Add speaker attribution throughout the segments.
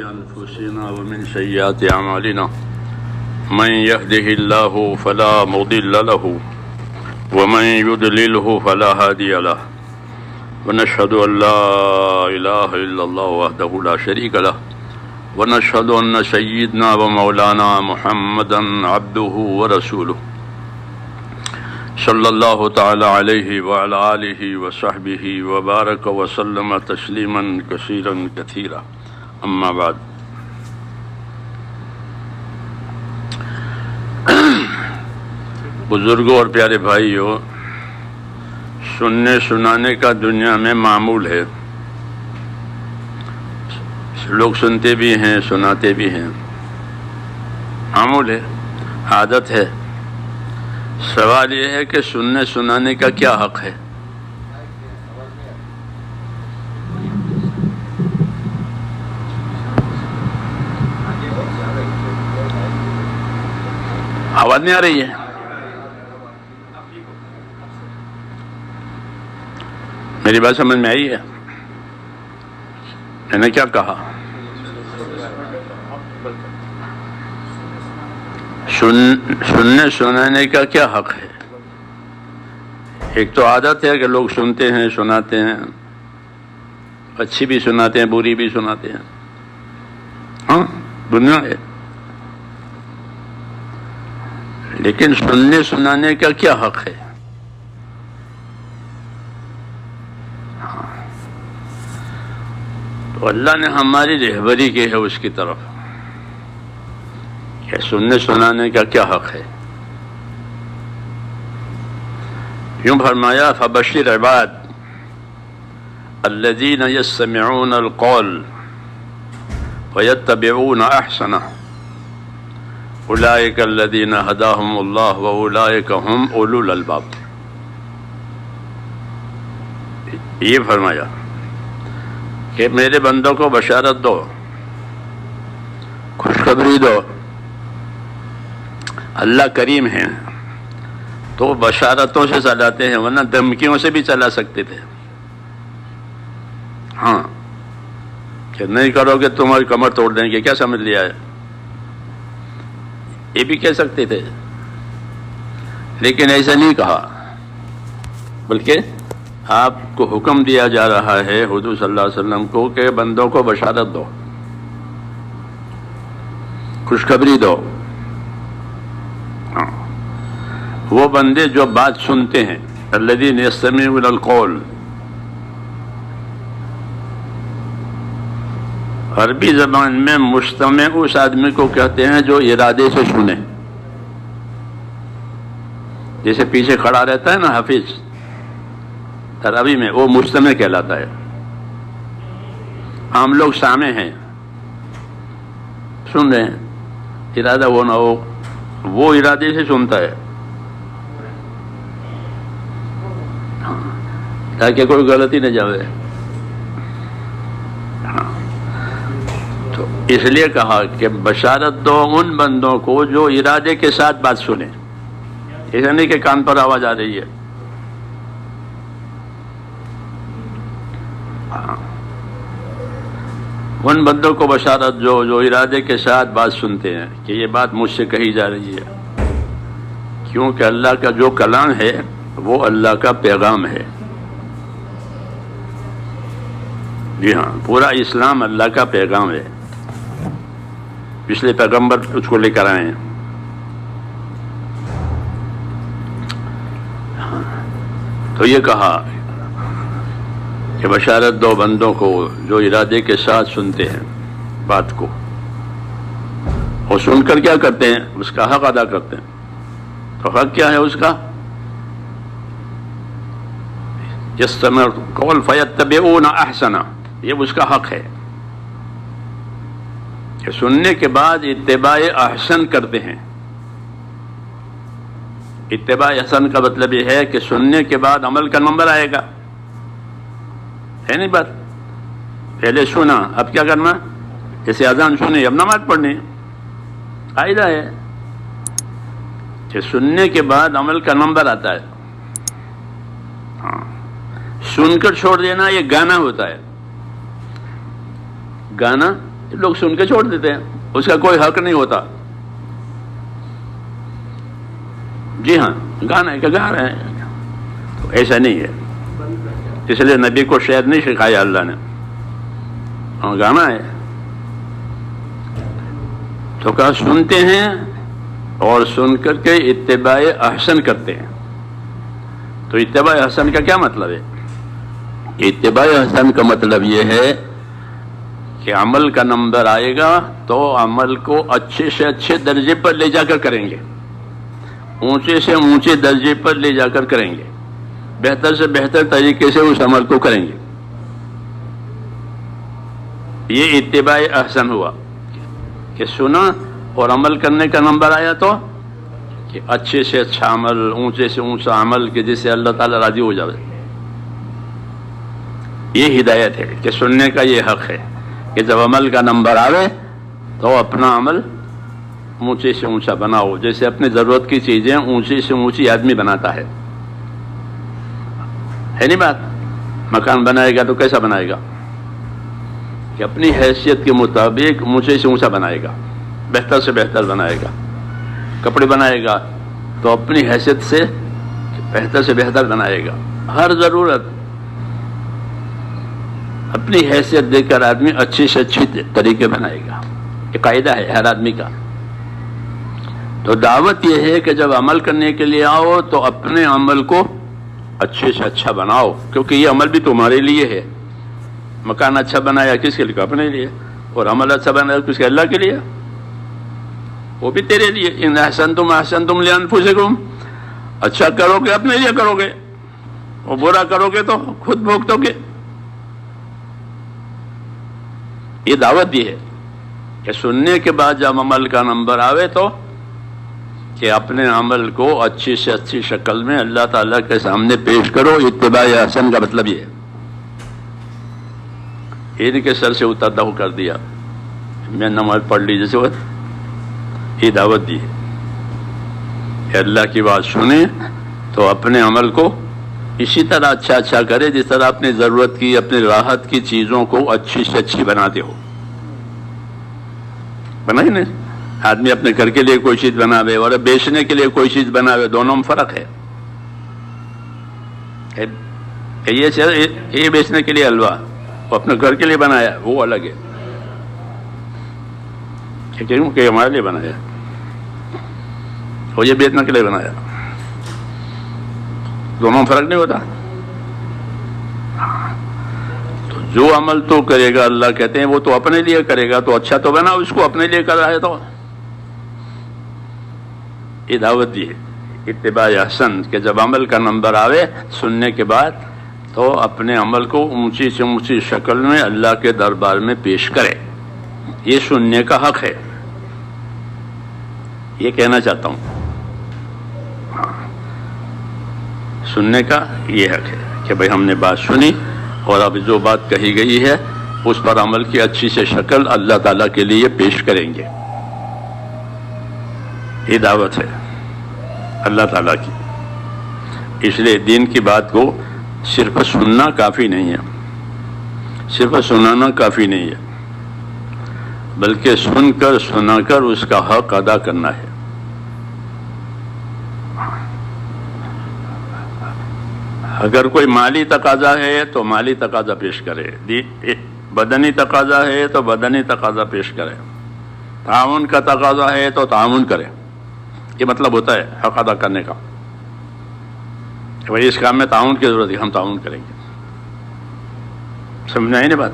Speaker 1: أنفسنا ومن سيئات أعمالنا من يهده الله فلا مضل له ومن يضلله فلا هادي له ونشهد أن لا إله إلا الله وحده لا شريك له ونشهد أن سيدنا ومولانا محمدا عبده ورسوله صلی اللہ تعالی علیہ وعلی آلہ وصحبہ وبارک وسلم تسلیما کثیرا کثیرا اما بعد. بزرگوں اور پیارے بھائیوں، سننے سنانے کا دنیا میں معمول ہے. لوگ سنتے بھی ہیں، سناتے بھی ہیں، معمول ہے، عادت ہے. سوال یہ ہے کہ سننے سنانے کا کیا حق ہے؟ آواز نہیں آ رہی ہے؟ میری بات سمجھ میں آئی ہے؟ میں نے کیا کہا؟ سننے سنانے کا کیا حق ہے؟ ایک تو عادت ہے کہ لوگ سنتے ہیں، سناتے ہیں، اچھی بھی سناتے ہیں، بری بھی سناتے ہیں. ہاں، دنیا ہے. لیکن سننے سنانے کا کیا حق ہے؟ تو اللہ نے ہماری رہبری کی ہے اس کی طرف کہ سننے سنانے کا کیا حق ہے. یوں فرمایا فبشر عباد الذین یستمعون القول ویتبعون احسنہ اولئک الذین ہداہم اللہ واولئک ہم اولو الالباب. یہ فرمایا کہ میرے بندوں کو بشارت دو، خوشخبری دو. اللہ کریم ہے تو بشارتوں سے چلاتے ہیں، ورنہ دھمکیوں سے بھی چلا سکتے تھے. ہاں، کہ نہیں کرو گے تمہاری کمر توڑ دیں گے، کیا سمجھ لیا ہے؟ یہ بھی کہہ سکتے تھے، لیکن ایسا نہیں کہا، بلکہ آپ کو حکم دیا جا رہا ہے حضور صلی اللہ علیہ وسلم کو کہ بندوں کو بشارت دو، خوشخبری دو. وہ بندے جو بات سنتے ہیں، الذین یستمعون القول، عربی زبان میں مستمع اس آدمی کو کہتے ہیں جو ارادے سے سنے. جیسے پیچھے کھڑا رہتا ہے نا حافظ تراویح میں، وہ مستمع کہلاتا ہے. ہم لوگ سامع ہیں، سن رہے ہیں، ارادہ وہ نہ ہو، وہ ارادے سے سنتا ہے تاکہ کوئی غلطی نہ جائے. تو اس لیے کہا کہ بشارت دو ان بندوں کو جو ارادے کے ساتھ بات سنیں. ایسا نہیں کہ کان پر آواز آ رہی ہے. ان بندوں کو بشارت جو ارادے کے ساتھ بات سنتے ہیں کہ یہ بات مجھ سے کہی جا رہی ہے، کیونکہ اللہ کا جو کلام ہے وہ اللہ کا پیغام ہے. جی ہاں، پورا اسلام اللہ کا پیغام ہے. پچھلے پیغمبر اس کو لے کر آئے ہیں. تو یہ کہا کہ بشارت دو بندوں کو جو ارادے کے ساتھ سنتے ہیں بات کو، اور سن کر کیا کرتے ہیں؟ اس کا حق ادا کرتے ہیں. تو حق کیا ہے اس کا؟ یستمعون القول فیتبعون احسنہ، یہ اس کا حق ہے کہ سننے کے بعد اتباع احسن کرتے ہیں. اتباع احسن کا مطلب یہ ہے کہ سننے کے بعد عمل کا نمبر آئے گا. ہے نہیں بات؟ پہلے سنا، اب کیا کرنا؟ جیسے اذان سنی، اب نماز پڑھنی. قاعدہ ہے کہ سننے کے بعد عمل کا نمبر آتا ہے. ہاں، سن کر چھوڑ دینا یہ گانا ہوتا ہے. گانا لوگ سن کے چھوڑ دیتے ہیں، اس کا کوئی حق نہیں ہوتا. جی ہاں گانا ہے کہ گا رہے ہیں، تو ایسا نہیں ہے. اس لیے نبی کو شاید نہیں سکھایا اللہ نے، ہاں گانا ہے. تو کہا سنتے ہیں اور سن کر کے اتباع احسن کرتے ہیں. تو اتباع احسن کا کیا مطلب ہے؟ اتباع احسن کا مطلب یہ ہے کہ عمل کا نمبر آئے گا تو عمل کو اچھے سے اچھے درجے پر لے جا کر کریں گے، اونچے سے اونچے درجے پر لے جا کر کریں گے، بہتر سے بہتر طریقے سے اس عمل کو کریں گے. یہ اتباع احسن ہوا کہ سنا اور عمل کرنے کا نمبر آیا تو کہ اچھے سے اچھا عمل، اونچے سے اونچا عمل کہ جس سے اللہ تعالیٰ راضی ہو جائے. یہ ہدایت ہے کہ سننے کا یہ حق ہے کہ جب عمل کا نمبر آوے تو اپنا عمل اونچے سے اونچا بناؤ، جیسے اپنی ضرورت کی چیزیں اونچی سے اونچی آدمی بناتا ہے نہیں بات؟ مکان بنائے گا تو کیسا بنائے گا کہ اپنی حیثیت کے مطابق اونچے سے اونچا بنائے گا، بہتر سے بہتر بنائے گا. کپڑے بنائے گا تو اپنی حیثیت سے بہتر سے بہتر بنائے گا. ہر ضرورت اپنی حیثیت دے کر آدمی اچھی سے اچھی طریقے بنائے گا. یہ قاعدہ ہے ہر آدمی کا. تو دعوت یہ ہے کہ جب عمل کرنے کے لیے آؤ تو اپنے عمل کو اچھے سے اچھا بناؤ، کیونکہ یہ عمل بھی تمہارے لیے ہے. مکان اچھا بنایا کس کے لیے؟ اپنے لیے. اور عمل اچھا بنایا کس کے؟ اللہ کے لیے، وہ بھی تیرے لیے. ان احسنتم احسنتم لانفسکم، اچھا کرو گے اپنے لیے کرو گے، اور برا کرو گے تو خود بھگتو گے. یہ دعوت یہ ہے کہ سننے کے بعد جب عمل کا نمبر آوے تو کہ اپنے عمل کو اچھی سے اچھی شکل میں اللہ تعالیٰ کے سامنے پیش کرو. اتباع احسن کا مطلب یہ ہے. ان کے سر سے اترتا ہو کر دیا، میں نماز پڑھ لی جیسے وہ، یہ دعوت دی ہے کہ اللہ کی بات سنیں تو اپنے عمل کو اسی طرح اچھا اچھا کرے جس طرح اپنی ضرورت کی، اپنی راحت کی چیزوں کو اچھی سے اچھی بناتے ہو. بنائی نہیں؟ آدمی اپنے گھر کے لیے کوئی چیز بناوے اور بیچنے کے لیے کوئی چیز بناوے، دونوں میں فرق ہے. کہ یہ بیچنے کے لیے حلوہ، وہ اپنے گھر کے لیے بنایا وہ الگ ہے، کہ ہمارے لیے بنایا، وہ یہ بیچنے کے لیے بنایا. دونوں میں فرق نہیں ہوتا. تو جو عمل تو کرے گا اللہ کہتے ہیں وہ تو اپنے لیے کرے گا، تو اچھا تو بنا، اس کو اپنے لیے کر رہا ہے. تو یہ دعوت دی ہے اتباع احسن کہ جب عمل کا نمبر آوے سننے کے بعد تو اپنے عمل کو اونچی سے اونچی شکل میں اللہ کے دربار میں پیش کرے. یہ سننے کا حق ہے، یہ کہنا چاہتا ہوں. سننے کا یہ حق ہے کہ بھئی ہم نے بات سنی اور اب جو بات کہی گئی ہے اس پر عمل کی اچھی سے شکل اللہ تعالیٰ کے لیے پیش کریں گے. یہ دعوت ہے اللہ تعالیٰ کی. اس لیے دین کی بات کو صرف سننا کافی نہیں ہے، صرف سنانا کافی نہیں ہے، بلکہ سن کر سنا کر اس کا حق ادا کرنا ہے. اگر کوئی مالی تقاضا ہے تو مالی تقاضا پیش کرے، بدنی تقاضا ہے تو بدنی تقاضا پیش کرے، تعاون کا تقاضا ہے تو تعاون کرے. یہ مطلب ہوتا ہے حق ادا کرنے کا کہ بھائی اس کام میں تعاون کی ضرورت ہے، ہم تعاون کریں گے. سمجھ آئی نا بات؟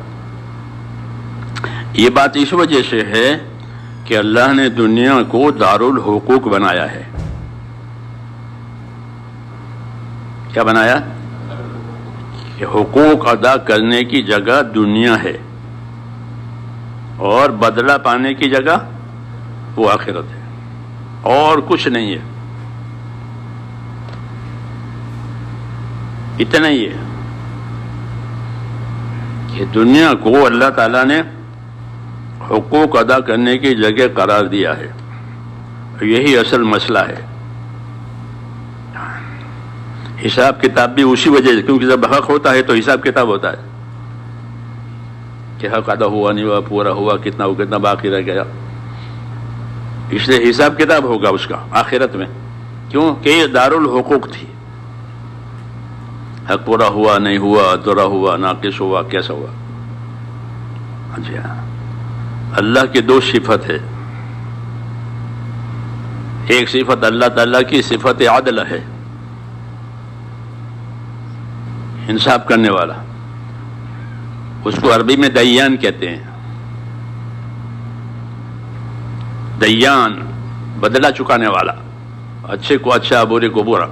Speaker 1: یہ بات اس وجہ سے ہے کہ اللہ نے دنیا کو دارالحقوق بنایا ہے. کیا بنایا؟ کہ حقوق ادا کرنے کی جگہ دنیا ہے اور بدلہ پانے کی جگہ وہ آخرت ہے، اور کچھ نہیں ہے. اتنا ہی ہے کہ دنیا کو اللہ تعالیٰ نے حقوق ادا کرنے کی جگہ قرار دیا ہے. یہی اصل مسئلہ ہے. حساب کتاب بھی اسی وجہ سے، کیونکہ جب حق ہوتا ہے تو حساب کتاب ہوتا ہے. کہ حق ادا ہوا نہیں ہوا، پورا ہوا کتنا، وہ کتنا باقی رہ گیا. اس لیے حساب کتاب ہوگا اس کا آخرت میں. کیوں کہ یہ دارالحقوق تھی. حق پورا ہوا نہیں ہوا، ادھورا ہوا، ناقص ہوا، کیسا ہوا. جی ہاں، اللہ کی دو صفت ہے. ایک صفت اللہ تعالیٰ کی صفت عدل ہے، انصاف کرنے والا. اس کو عربی میں دیان کہتے ہیں. دیان بدلہ چکانے والا، اچھے کو اچھا، برے کو برا.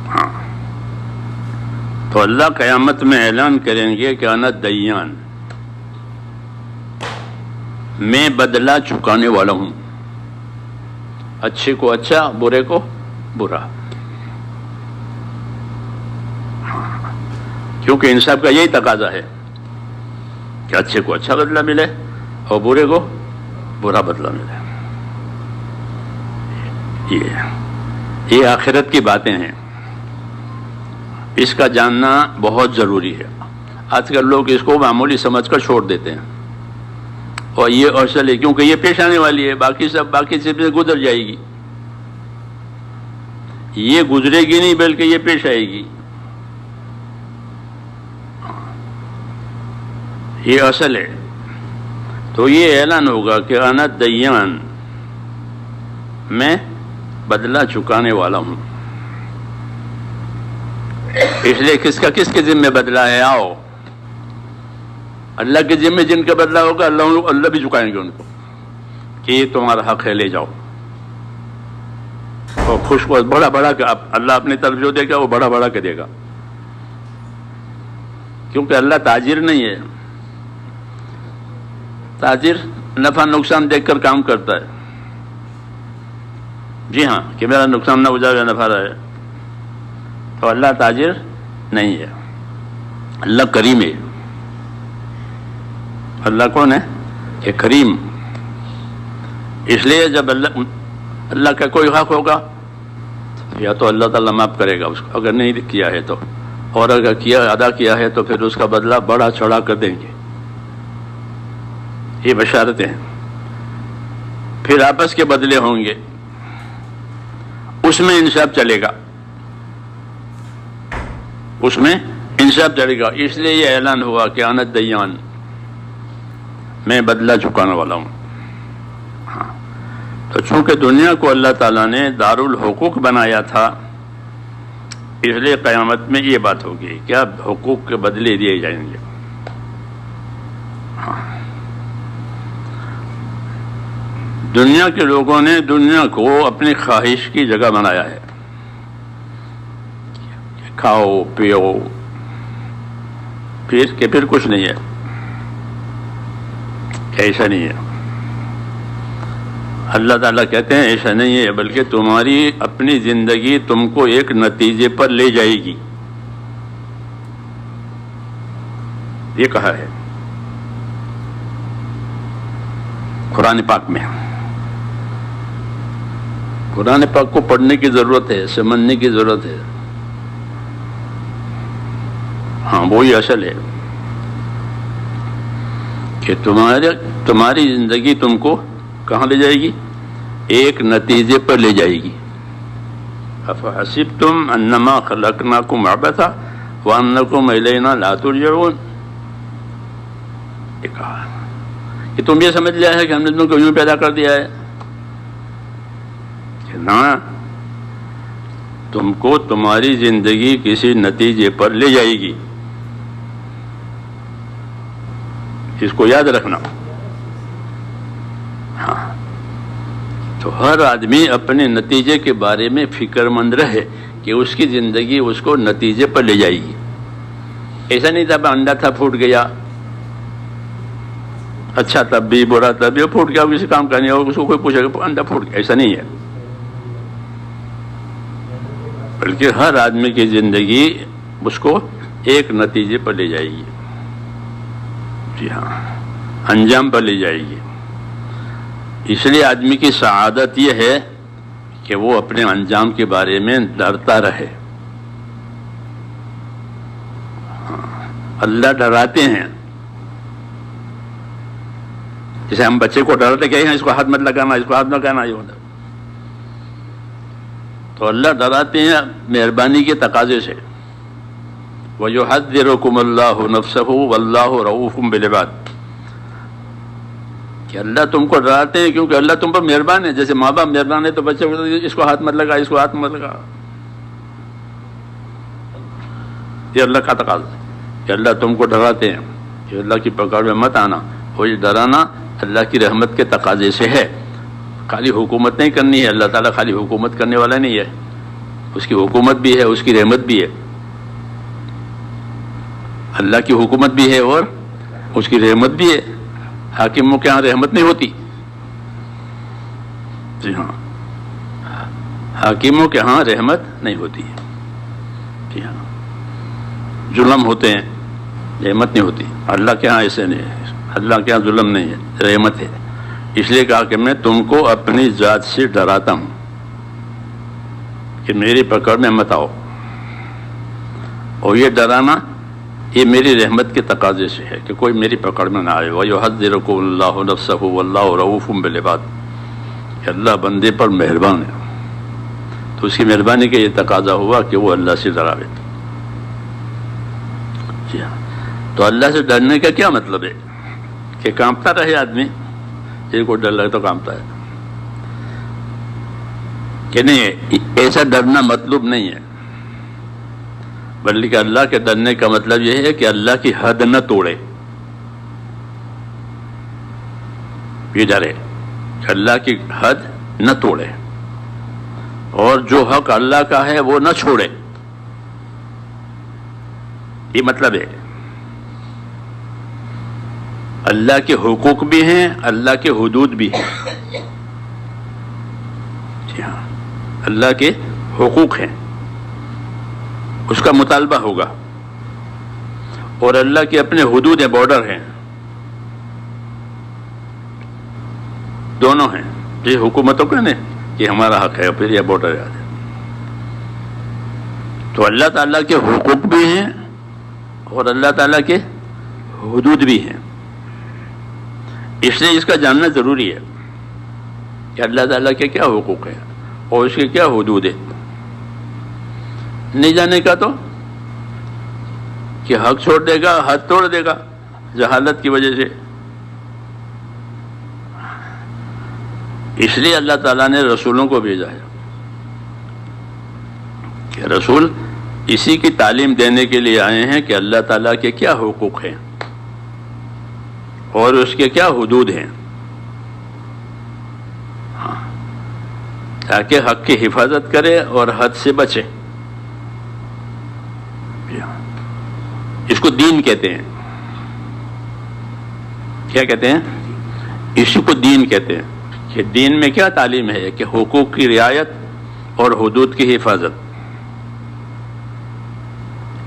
Speaker 1: ہاں، تو اللہ قیامت میں اعلان کریں گے کہ انا دیان، میں بدلہ چکانے والا ہوں، اچھے کو اچھا، برے کو برا. کیونکہ انصاف کا یہی تقاضا ہے کہ اچھے کو اچھا بدلہ ملے اور برے کو برا بدلہ ملے. یہ آخرت کی باتیں ہیں، اس کا جاننا بہت ضروری ہے. آج کل لوگ اس کو معمولی سمجھ کر چھوڑ دیتے ہیں، اور یہ اصل ہے کیونکہ یہ پیش آنے والی ہے، باقی چیزیں گزر جائے گی. یہ گزرے گی نہیں بلکہ یہ پیش آئے گی. یہ اصل ہے. تو یہ اعلان ہوگا کہ انا دیان، میں بدلہ چکانے والا ہوں. اس لیے کس کے ذمہ بدلہ ہے؟ آؤ، اللہ کے ذمہ جن کا بدلہ ہوگا اللہ بھی چکائیں گے ان کو کہ یہ تمہارا حق ہے، لے جاؤ. اور خوش کو بڑا کہ اللہ اپنی طرف جو دے گا وہ بڑا کے دے گا. کیونکہ اللہ تاجر نہیں ہے. تاجر نفع نقصان دیکھ کر کام کرتا ہے. جی ہاں، کہ میرا نقصان نہ ہو جائے، نفع رہے. تو اللہ تاجر نہیں ہے، اللہ کریم ہے. اللہ کون ہے؟ کہ کریم. اس لیے جب اللہ کا کوئی حق ہوگا یا تو اللہ تعالیٰ معاف کرے گا اس کو، اگر نہیں کیا ہے تو، اور اگر ادا کیا ہے تو پھر اس کا بدلہ بڑا چڑھا کر دیں گے. یہ بشارتیں ہیں. پھر آپس کے بدلے ہوں گے، اس میں انصاف چلے گا، اس میں انصاف چلے گا. اس لیے یہ اعلان ہوا کہ انا دیان، میں بدلہ چکانے والا ہوں. ہاں، تو چونکہ دنیا کو اللہ تعالیٰ نے دارالحقوق بنایا تھا، اس لیے قیامت میں یہ بات ہوگی کہ اب حقوق کے بدلے دیے جائیں گے. ہاں، دنیا کے لوگوں نے دنیا کو اپنی خواہش کی جگہ بنایا ہے. کھاؤ پیو، پھر کچھ نہیں ہے. ایسا نہیں ہے. اللہ تعالیٰ کہتے ہیں ایسا نہیں ہے، بلکہ تمہاری اپنی زندگی تم کو ایک نتیجے پر لے جائے گی. یہ کہا ہے قرآن پاک میں. قرآن پاک کو پڑھنے کی ضرورت ہے، سمجھنے کی ضرورت ہے. ہاں، وہی اصل ہے کہ تمہاری زندگی تم کو کہاں لے جائے گی؟ ایک نتیجے پر لے جائے گی. افحسبتم انما خلقناکم عبثا وانکم الینا لا ترجعون. یہ کہا کہ تم یہ سمجھ لیا ہے کہ ہم نے تم کو یوں پیدا کر دیا ہے. کہ نہ، تم کو تمہاری زندگی کسی نتیجے پر لے جائے گی. اس کو یاد رکھنا. ہاں، تو ہر آدمی اپنے نتیجے کے بارے میں فکر مند رہے کہ اس کی زندگی اس کو نتیجے پر لے جائے گی. ایسا نہیں تھا انڈا تھا پھوٹ گیا، اچھا تب بھی برا تب بھی، پھوٹ گیا، کسی کام کا نہیں ہو، اس کو کوئی پوچھے گا انڈا پھوٹ گیا. ایسا نہیں ہے، بلکہ ہر آدمی کی زندگی اس کو ایک نتیجے پر لے جائے گی. جی ہاں، انجام پر لے جائے گی. اس لیے آدمی کی سعادت یہ ہے کہ وہ اپنے انجام کے بارے میں ڈرتا رہے. اللہ ڈراتے ہیں. جیسے ہم بچے کو ڈراتے کہ اس کو ہاتھ مت لگانا، اس کو ہاتھ مت لگانا، یہ ہوتا. تو اللہ ڈراتے ہیں مہربانی کے تقاضے سے. وَيُحَذِّرُكُمُ اللَّهُ نَفْسَهُ وَاللَّهُ رَءُوفٌ بِالْعِبَادِ، کہ اللہ تم کو ڈراتے ہیں کیونکہ اللہ تم پر مہربان ہے. جیسے ماں باپ مہربان ہے تو بچے کو اس کو ہاتھ مت لگا، اس کو ہاتھ مت لگا. یہ اللہ کا تقاضا ہے کہ اللہ تم کو ڈراتے ہیں کہ اللہ کی پکڑ میں مت آنا. اور یہ ڈرانا اللہ کی رحمت کے تقاضے سے ہے. خالی حکومت نہیں کرنی ہے، اللہ تعالیٰ خالی حکومت کرنے والا نہیں ہے، اس کی حکومت بھی ہے، اس کی رحمت بھی ہے. اللہ کی حکومت بھی ہے اور اس کی رحمت بھی ہے. حاکموں کے ہاں رحمت نہیں ہوتی. جی ہاں، حاکموں کے ہاں رحمت نہیں ہوتی ہے. جی ہاں، ظلم ہوتے ہیں، رحمت نہیں ہوتی. اللہ کے ہاں ایسے نہیں ہے، اللہ کے ہاں ظلم نہیں ہے، رحمت ہے. اس لیے کہا کہ میں تم کو اپنی ذات سے ڈراتا ہوں کہ میری پکڑ میں مت آؤ. اور یہ ڈرانا یہ میری رحمت کے تقاضے سے ہے کہ کوئی میری پکڑ میں نہ آئے. وَيُحَذِّرُكُمُ اللَّهُ نَفْسَهُ وَاللَّهُ رَءُوفٌ بِالْعِبَادِ، کہ اللہ بندے پر مہربان ہے. تو اس کی مہربانی کا یہ تقاضا ہوا کہ وہ اللہ سے ڈراوے. جی ہاں، تو اللہ سے ڈرنے کا کیا مطلب ہے کہ کانپتا رہے آدمی. جن کو ڈر لگے تو کانپتا ہے کہ نہیں، ایسا ڈرنا مطلوب نہیں ہے. بلکہ اللہ کے ڈرنے کا مطلب یہ ہے کہ اللہ کی حد نہ توڑے. یہ ڈرے کہ اللہ کی حد نہ توڑے اور جو حق اللہ کا ہے وہ نہ چھوڑے. یہ مطلب ہے اللہ کے حقوق بھی ہیں، اللہ کے حدود بھی ہیں. جی ہاں، اللہ کے حقوق ہیں، اس کا مطالبہ ہوگا. اور اللہ کے اپنے حدود ہیں، بارڈر ہیں، دونوں ہیں. یہ حکومتوں کا نہیں کہ ہمارا حق ہے پھر یہ بارڈر ہے. تو اللہ تعالیٰ کے حقوق بھی ہیں اور اللہ تعالیٰ کے حدود بھی ہیں. اس لیے اس کا جاننا ضروری ہے کہ اللہ تعالیٰ کے کیا حقوق ہیں اور اس کے کیا حدود ہیں. نہیں جانے کا تو کہ حق چھوڑ دے گا، حد توڑ دے گا جہالت کی وجہ سے. اس لیے اللہ تعالیٰ نے رسولوں کو بھیجا ہے کہ رسول اسی کی تعلیم دینے کے لیے آئے ہیں کہ اللہ تعالیٰ کے کیا حقوق ہیں اور اس کے کیا حدود ہیں. تاکہ حق کی حفاظت کرے اور حد سے بچے. اس کو دین کہتے ہیں. کیا کہتے ہیں؟ اسی کو دین کہتے ہیں کہ دین میں کیا تعلیم ہے کہ حقوق کی رعایت اور حدود کی حفاظت.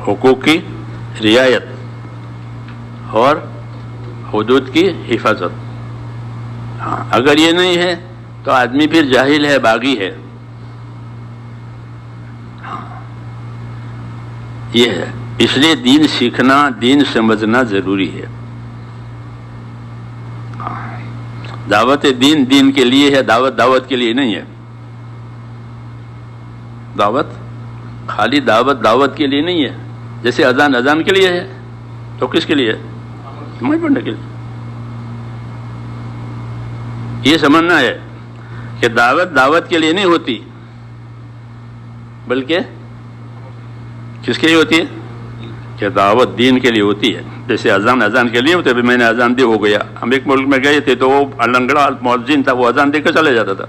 Speaker 1: حقوق کی رعایت اور حدود کی حفاظت. ہاں، اگر یہ نہیں ہے تو آدمی پھر جاہل ہے، باغی ہے. یہ ہے. اس لیے دین سیکھنا، دین سمجھنا ضروری ہے. دعوت دین دین کے لیے ہے، دعوت کے لیے نہیں ہے. دعوت خالی دعوت کے لیے نہیں ہے. جیسے اذان کے لیے ہے تو کس کے لیے ہے؟ نماز پڑھنے کے لیے. یہ سمجھنا ہے کہ دعوت کے لیے نہیں ہوتی بلکہ کس کے لیے ہوتی ہے؟ کہ دعوت دین کے لیے ہوتی ہے. جیسے اذان کے لیے ہوتے. ابھی میں نے اذان دی، ہو گیا. ہم ایک ملک میں گئے تھے تو وہ لنگڑا مؤذن تھا، وہ اذان دے کر چلے جاتا تھا.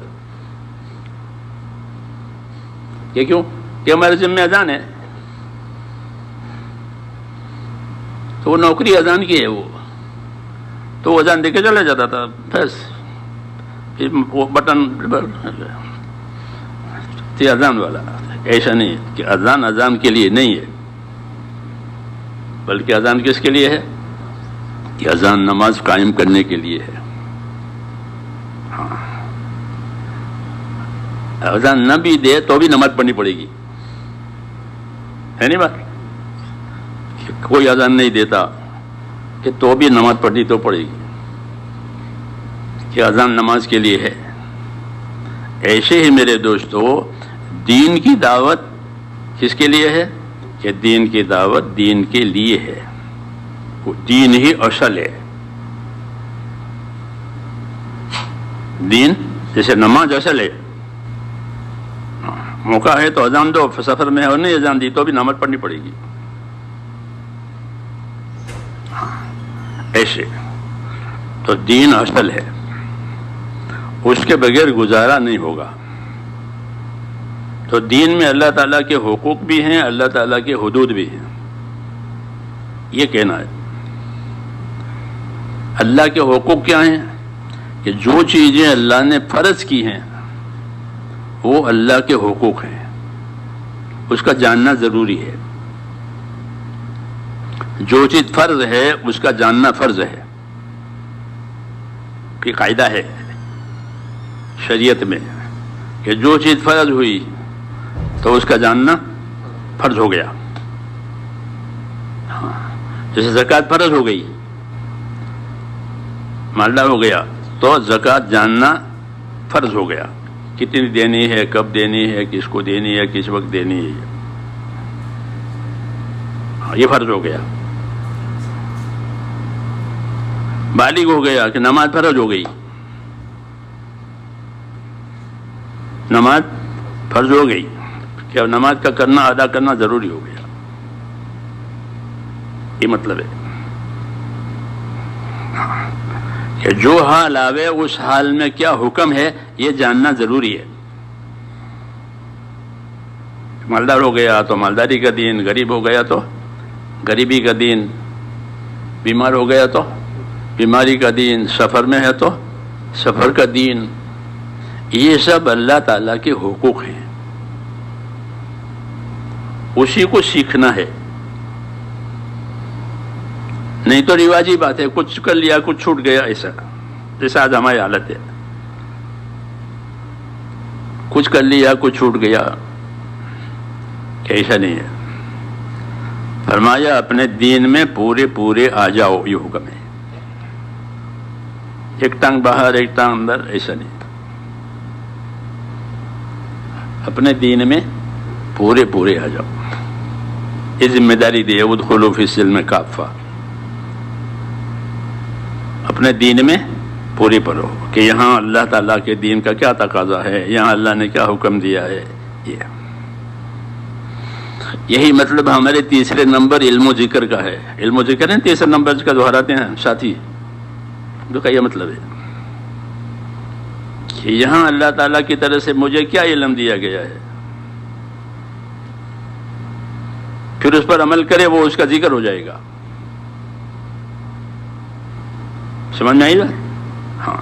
Speaker 1: یہ کیوں؟ کہ ہمارے ذمہ اذان ہے. تو وہ نوکری اذان کی ہے، تو وہ اذان دے کے چلے جاتا تھا. بس پھر وہ بٹن تھی اذان والا. ایسا نہیں کہ اذان کے لیے نہیں ہے بلکہ اذان کس کے لیے ہے؟ کہ اذان نماز قائم کرنے کے لیے ہے. ہاں، اذان نہ بھی دے تو بھی نماز پڑھنی پڑے گی، ہے نہیں بات؟ کوئی اذان نہیں دیتا کہ تو بھی نماز پڑھنی تو پڑے گی، کہ اذان نماز کے لیے ہے۔ ایسے ہی میرے دوستو دین کی دعوت کس کے لیے ہے؟ کہ دین کی دعوت دین کے لیے ہے، وہ دین ہی اصل ہے۔ دین جیسے نماز اصل ہے، موقع ہے تو اذان دو، سفر میں اور نہیں اذان دی تو بھی نماز پڑھنی پڑے گی۔ ایسے تو دین اصل ہے، اس کے بغیر گزارا نہیں ہوگا۔ تو دین میں اللہ تعالیٰ کے حقوق بھی ہیں، اللہ تعالیٰ کے حدود بھی ہیں، یہ کہنا ہے۔ اللہ کے حقوق کیا ہیں؟ کہ جو چیزیں اللہ نے فرض کی ہیں وہ اللہ کے حقوق ہیں، اس کا جاننا ضروری ہے۔ جو چیز فرض ہے اس کا جاننا فرض ہے، کہ قاعدہ ہے شریعت میں کہ جو چیز فرض ہوئی تو اس کا جاننا فرض ہو گیا۔ جیسے زکوٰۃ فرض ہو گئی، مالدار ہو گیا تو زکوٰۃ جاننا فرض ہو گیا، کتنی دینی ہے، کب دینی ہے، کس کو دینی ہے، کس وقت دینی ہے، یہ فرض ہو گیا۔ بالغ ہو گیا کہ نماز فرض ہو گئی، نماز فرض ہو گئی کہ اب نماز کا کرنا ادا کرنا ضروری ہو گیا، یہ مطلب ہے کہ جو حال آوے اس حال میں کیا حکم ہے یہ جاننا ضروری ہے۔ مالدار ہو گیا تو مالداری کا دین، غریب ہو گیا تو غریبی کا دین، بیمار ہو گیا تو بیماری کا دین، سفر میں ہے تو سفر کا دین، یہ سب اللہ تعالیٰ کے حقوق ہیں، اسی کو سیکھنا ہے۔ نہیں تو رواجی بات ہے، کچھ کر لیا کچھ چھوٹ گیا، ایسا جیسا آج ہماری حالت ہے، کچھ کر لیا کچھ چھوٹ گیا، ایسا نہیں ہے۔ فرمایا اپنے دین میں پورے پورے آ جاؤ، یہ حکم ہے، ایک ٹانگ باہر ایک ٹانگ اندر، ایسا نہیں۔ اپنے دین میں پورے پورے آ جاؤ، یہ ذمہ داری دی ہے، ادخلوا فی السلم کافہ، اپنے دین میں پوری پڑھو کہ یہاں اللہ تعالیٰ کے دین کا کیا تقاضا ہے، یہاں اللہ نے کیا حکم دیا ہے۔ یہی مطلب ہمارے تیسرے نمبر علم و ذکر کا ہے۔ علم و ذکر ہے تیسرے نمبر کا دہراتے ہیں ساتھی، جو کا یہ مطلب ہے کہ یہاں اللہ تعالیٰ کی طرف سے مجھے کیا علم دیا گیا ہے، پھر اس پر عمل کرے وہ اس کا ذکر ہو جائے گا۔ سمجھ میں آئی بات؟ ہاں،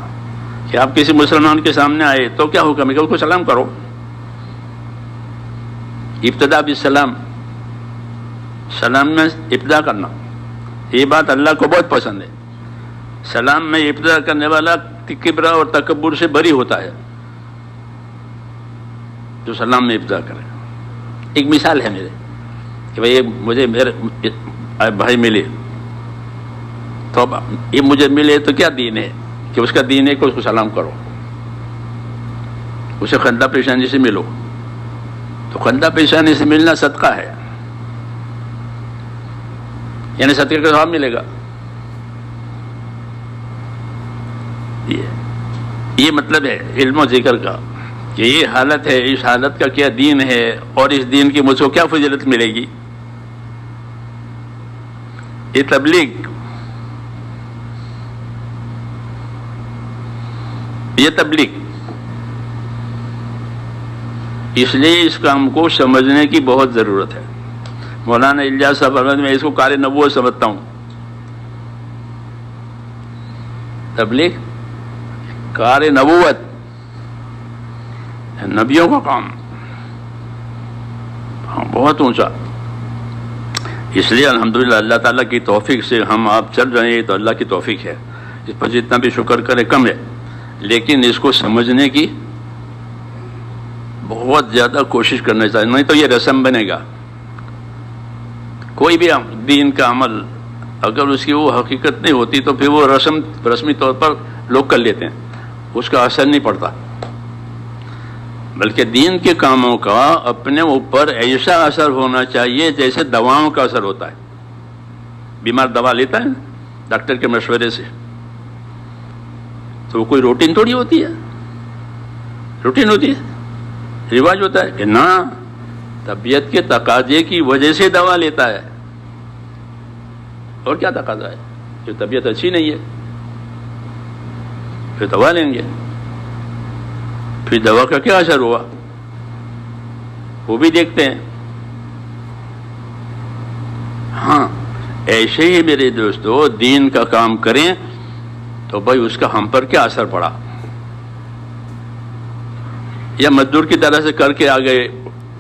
Speaker 1: کہ آپ کسی مسلمان کے سامنے آئے تو کیا حکم ہے کہ اس کو سلام کرو، ابتدا بالسلام، سلام میں ابتدا کرنا، یہ بات اللہ کو بہت پسند ہے۔ سلام میں ابتدا کرنے والا کبر اور تکبر سے بری ہوتا ہے، جو سلام میں ابتدا کرے۔ ایک مثال ہے میرے کہ بھائی مجھے میرے بھائی ملے تو یہ مجھے ملے تو کیا دین ہے کہ اس کا دین ہے کہ اس کو سلام کرو، اسے خندہ پیشانی سے ملو، تو خندہ پیشانی سے ملنا صدقہ ہے، یعنی صدقے کا ثواب ملے گا۔ یہ مطلب ہے علم و ذکر کا کہ یہ حالت ہے، اس حالت کا کیا دین ہے اور اس دین کی مجھ کو کیا فضیلت ملے گی۔ یہ تبلیغ، یہ تبلیغ، اس لیے اس کام کو سمجھنے کی بہت ضرورت ہے۔ مولانا الیاس صاحب میں اس کو کار نبوت سمجھتا ہوں، تبلیغ کار نبوت، نبیوں کا کام، ہاں بہت اونچا۔ اس لیے الحمدللہ اللہ تعالیٰ کی توفیق سے ہم آپ چل رہے ہیں، تو اللہ کی توفیق ہے، اس پر جتنا بھی شکر کرے کم ہے، لیکن اس کو سمجھنے کی بہت زیادہ کوشش کرنا چاہیے، نہیں تو یہ رسم بنے گا۔ کوئی بھی دین کا عمل اگر اس کی وہ حقیقت نہیں ہوتی تو پھر وہ رسمی طور پر لوگ کر لیتے ہیں، اس کا اثر نہیں پڑتا، بلکہ دین کے کاموں کا اپنے اوپر ایسا اثر ہونا چاہیے جیسے دواؤں کا اثر ہوتا ہے. بیمار دوا لیتا ہے ڈاکٹر کے مشورے سے، تو وہ کوئی روٹین تھوڑی ہوتی ہے، روٹین ہوتی ہے، رواج ہوتا ہے کہ نہ طبیعت کے تقاضے کی وجہ سے دوا لیتا ہے. اور کیا تقاضا ہے؟ جو طبیعت اچھی نہیں ہے پھر دوا لیں گے، پھر دوا کا کیا اثر ہوا وہ بھی دیکھتے ہیں. ہاں ایسے ہی میرے دوستو دین کا کام کریں تو بھائی اس کا ہم پر کیا اثر پڑا. یا مزدور کی طرح سے کر کے آ گئے،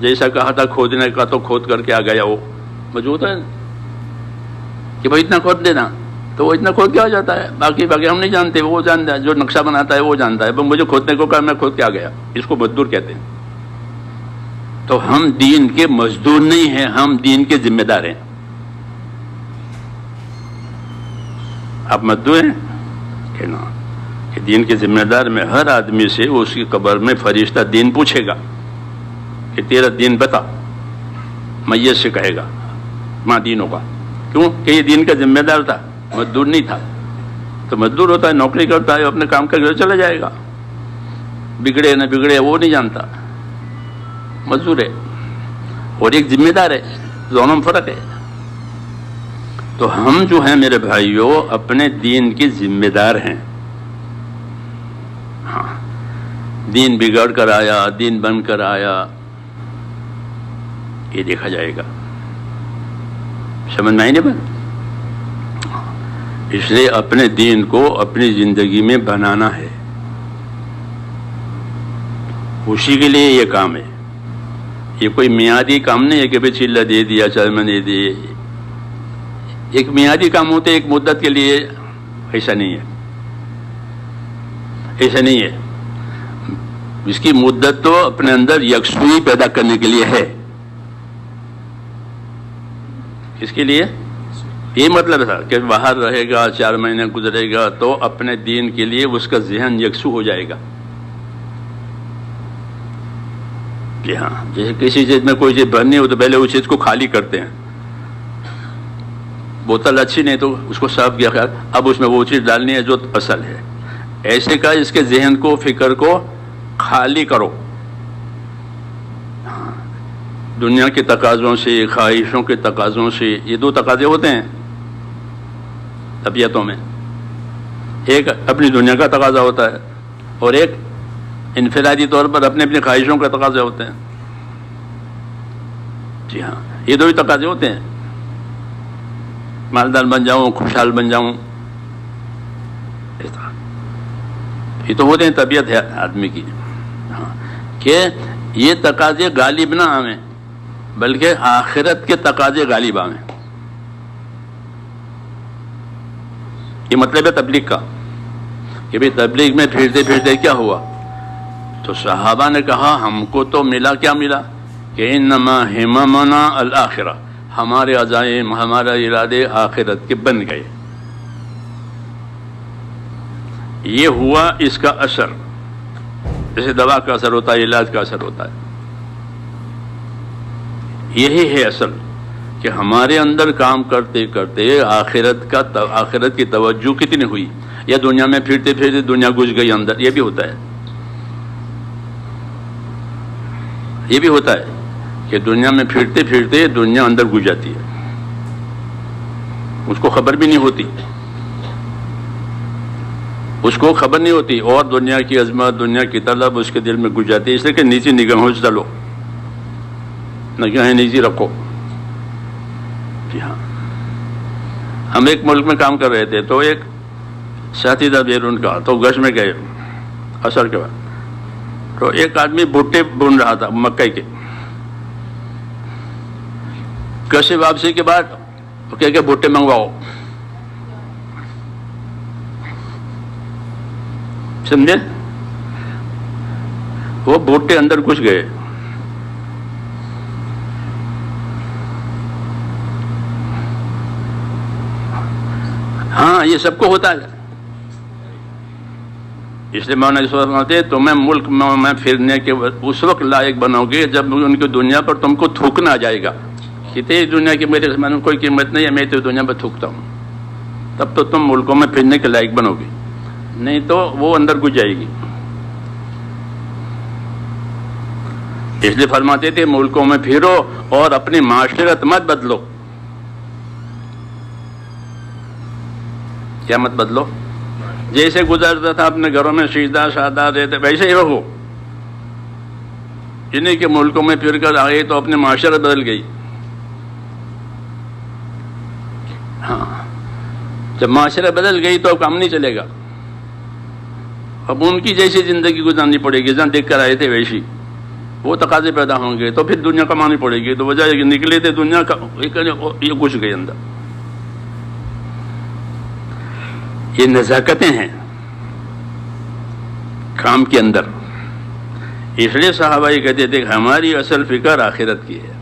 Speaker 1: جیسا کہا تھا کھودنے کا تو کھود کر کے آ گیا، وہ موجود ہے کہ بھائی اتنا کھود دینا، تو وہ اتنا کھود کے آ جاتا ہے. باقی ہم نہیں جانتے، وہ جانتا ہے، جو نقشہ بناتا ہے وہ جانتا ہے. مجھے کھودنے کو کہا میں کھود کے آ گیا، اس کو مزدور کہتے ہیں. تو ہم دین کے مزدور نہیں ہیں، ہم دین کے ذمہ دار ہیں. آپ مزدور ہیں کہ نا، کہ دین کے ذمہ دار میں ہر آدمی سے اس کی قبر میں فرشتہ دین پوچھے گا کہ تیرا دین بتا. میت سے کہے گا ماں دین ہوگا. کیوں کہ یہ دین کا ذمہ دار تھا، مزدور نہیں تھا. تو مزدور ہوتا ہے، نوکری کرتا ہے، اپنے کام کر کے چلا جائے گا، بگڑے نہ بگڑے وہ نہیں جانتا، مزدور ہے. اور ایک ذمہ دار ہے، دونوں میں فرق ہے. تو ہم جو ہیں میرے بھائیوں اپنے دین کے ذمہ دار ہیں. ہاں دین بگڑ کر آیا، دین بن کر آیا، یہ دیکھا جائے گا. سمجھ میں آئی نہیں بات؟ اس لیے اپنے دین کو اپنی زندگی میں بنانا ہے، اسی کے لیے یہ کام ہے. یہ کوئی میعادی کام نہیں ہے کہ بھائی چلہ دے دیا چرمن دے دیے. ایک میعادی کام ہوتے ایک مدت کے لیے، ایسا نہیں ہے، ایسا نہیں ہے. اس کی مدت تو اپنے اندر یکسوئی پیدا کرنے کے لیے ہے. اس کے لیے یہ مطلب تھا کہ باہر رہے گا، 4 مہینے گزرے گا تو اپنے دین کے لیے اس کا ذہن یکسو ہو جائے گا. کہ ہاں جیسے کسی چیز میں کوئی چیز بھرنی ہو تو پہلے اس چیز کو خالی کرتے ہیں. بوتل اچھی نہیں تو اس کو صاف کیا، اب اس میں وہ چیز ڈالنی ہے جو اصل ہے. ایسے کا اس کے ذہن کو، فکر کو خالی کرو. دنیا کے تقاضوں سے، خواہشوں کے تقاضوں سے، یہ 2 تقاضے ہوتے ہیں طبیعتوں میں. ایک اپنی دنیا کا تقاضا ہوتا ہے اور ایک انفرادی طور پر اپنے اپنی خواہشوں کا تقاضے ہوتے ہیں. جی ہاں یہ 2 ہی تقاضے ہوتے ہیں. مالدار بن جاؤں، خوشحال بن جاؤں، یہ تو ہوتے ہیں، طبیعت ہے آدمی کی. ہاں کہ یہ تقاضے غالب نہ آئیں بلکہ آخرت کے تقاضے غالب آئیں. یہ مطلب ہے تبلیغ کا کہ بھئی تبلیغ میں پھرتے پھرتے کیا ہوا. تو صحابہ نے کہا ہم کو تو ملا، کیا ملا کہ انما ہممنا الآخرہ، ہمارے عزائم، ہمارا ارادے آخرت کے بن گئے. یہ ہوا اس کا اثر، جیسے دوا کا اثر ہوتا ہے، علاج کا اثر ہوتا ہے. یہی ہے اصل کہ ہمارے اندر کام کرتے کرتے آخرت کی توجہ کتنی ہوئی، یا دنیا میں پھرتے پھرتے دنیا گھس گئی اندر. یہ بھی ہوتا ہے، یہ بھی ہوتا ہے کہ دنیا میں پھرتے پھرتے دنیا اندر گھس جاتی ہے، اس کو خبر بھی نہیں ہوتی، اس کو خبر نہیں ہوتی. اور دنیا کی عظمت، دنیا کی طلب اس کے دل میں گھس جاتی ہے. اس لیے کہ نیچی نگاہوں سے ڈالو، نگاہیں نیچی رکھو. جی ہاں ہم ایک ملک میں کام کر رہے تھے تو ایک ساتھی تھا بیرون کا، تو گش میں گئے عصر کے بعد. تو ایک آدمی بھٹے بن رہا تھا مکئی کے. گش سے واپسی کے بعد وہ کہہ کے بھٹے منگواؤ، سمجھے؟ وہ بھٹے اندر گھس گئے. ہاں یہ سب کو ہوتا ہے. اس لیے مولانا فرماتے ہیں تمہیں ملک میں پھرنے کے اس وقت لائق بنو گے جب ان کی دنیا پر تم کو تھوکنا آ جائے گا کہ تیری دنیا کی میرے زمانے میں کوئی قیمت نہیں ہے، میں تیری دنیا پر تھوکتا ہوں. تب تو تم ملکوں میں پھرنے کے لائق بنو گے، نہیں تو وہ اندر گھس جائے گی. اس لیے فرماتے تھے ملکوں میں پھرو اور اپنی معاشرت مت بدلو. کیا مت بدلو؟ جیسے گزرتا تھا اپنے گھروں میں سیدھا سادہ رہتے ویسے ہی رہو. انہیں کے ملکوں میں پھر کر آئے تو اپنی معاشرت بدل گئی. ہاں جب معاشرت بدل گئی تو اب کام نہیں چلے گا. اب ان کی جیسی زندگی گزارنی پڑے گی جہاں دیکھ کر آئے تھے ویسی. وہ تقاضے پیدا ہوں گے تو پھر دنیا کمانی پڑے گی. تو وجہ نکلے تھے دنیا کا یہ گھس گئے اندر. یہ نزاکتیں ہیں کام کے اندر. اس لیے صحابہ یہ کہتے تھے کہ ہماری اصل فکر آخرت کی ہے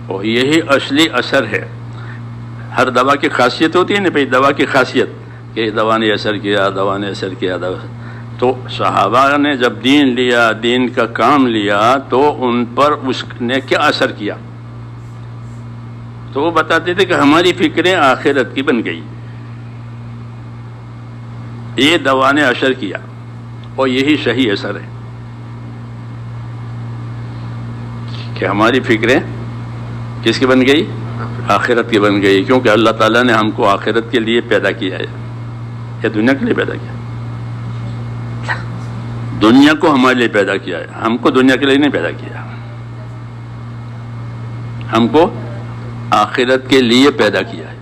Speaker 1: اور یہی اصلی اثر ہے. ہر دوا کی خاصیت ہوتی ہے نا بھائی، دوا کی خاصیت کہ دوا نے اثر کیا، دوا نے اثر کیا. تو صحابہ نے جب دین لیا، دین کا کام لیا، تو ان پر اس نے کیا اثر کیا؟ تو وہ بتاتے تھے کہ ہماری فکریں آخرت کی بن گئی. یہ دوا نے اثر کیا اور یہی صحیح اثر ہے کہ ہماری فکریں کس کی بن گئی؟ آخرت کی بن گئی. کیونکہ اللہ تعالیٰ نے ہم کو آخرت کے لیے پیدا کیا ہے یا دنیا کے لیے پیدا کیا؟ دنیا کو ہمارے لیے پیدا کیا ہے، ہم کو دنیا کے لیے نہیں پیدا کیا. ہم کو آخرت کے لیے پیدا کیا ہے.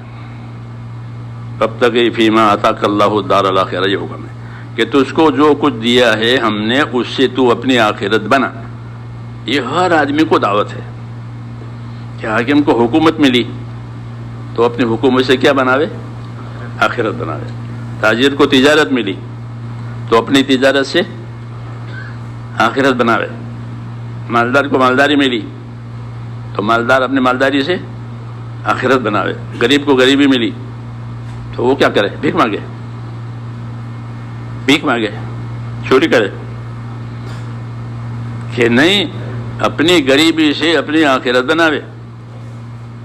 Speaker 1: فابتغ فیما آتاک اللہ الدار الآخرہ، یہ حکم ہے کہ تجھ کو جو کچھ دیا ہے ہم نے اس سے تو اپنی آخرت بنا. یہ ہر آدمی کو دعوت ہے کہ حاکم کو حکومت ملی تو اپنی حکومت سے کیا بناوے؟ آخرت بناوے. تاجر کو تجارت ملی تو اپنی تجارت سے آخرت بناوے. مالدار کو مالداری ملی تو مالدار اپنی مالداری سے آخرت بناوے. غریب کو غریبی ملی تو وہ کیا کرے؟ بھیک مانگے، بھیک مانگے، چوری کرے کہ نہیں اپنی غریبی سے اپنی آخرت بناوے.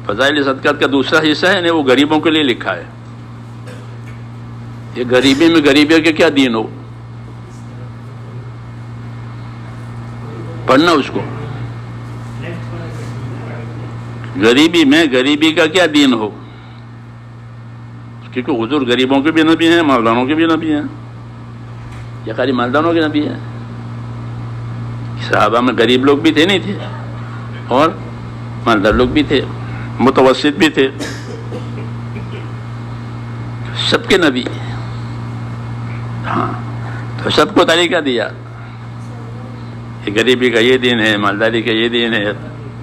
Speaker 1: فضائل صدقات کا دوسرا حصہ ہے نا وہ غریبوں کے لیے لکھا ہے. یہ غریبی میں غریبی کے کیا دین ہو؟ پڑھنا اس کو. غریبی میں غریبی کا کیا دین ہو؟ کیونکہ حضور غریبوں کے بھی نبی ہیں، مالداروں کے بھی نبی ہیں. یا خالی مالداروں کے نبی ہیں؟ صحابہ میں غریب لوگ بھی تھے نہیں تھے اور مالدار لوگ بھی تھے، متوسط بھی تھے، سب کے نبی. ہاں تو سب کو طریقہ دیا کہ غریبی کا یہ دین ہے، مالداری کا یہ دین ہے.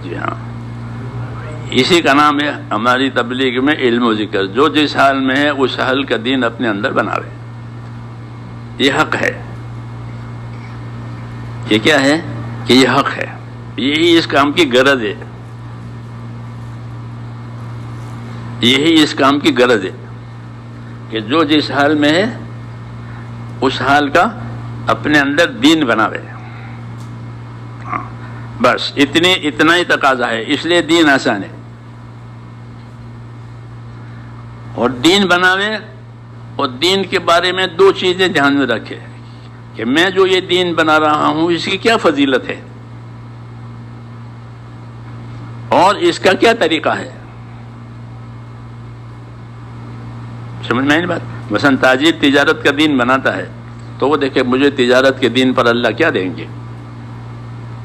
Speaker 1: جی ہاں، اسی کا نام ہے ہماری تبلیغ میں علم و ذکر. جو جس حال میں ہے اس حال کا دین اپنے اندر بناوے. یہ حق ہے. یہ کیا ہے کہ یہ حق ہے. یہی اس کام کی غرض ہے. یہی اس کام کی غرض ہے کہ جو جس حال میں ہے اس حال کا اپنے اندر دین بناوے. ہاں بس اتنا ہی تقاضا ہے. اس لیے دین آسان ہے. اور دین بناوے اور دین کے بارے میں دو چیزیں دھیان میں رکھے کہ میں جو یہ دین بنا رہا ہوں اس کی کیا فضیلت ہے اور اس کا کیا طریقہ ہے. سمجھ میں آئی بات؟ مثلا تاجر تجارت کا دین بناتا ہے تو وہ دیکھے مجھے تجارت کے دین پر اللہ کیا دیں گے.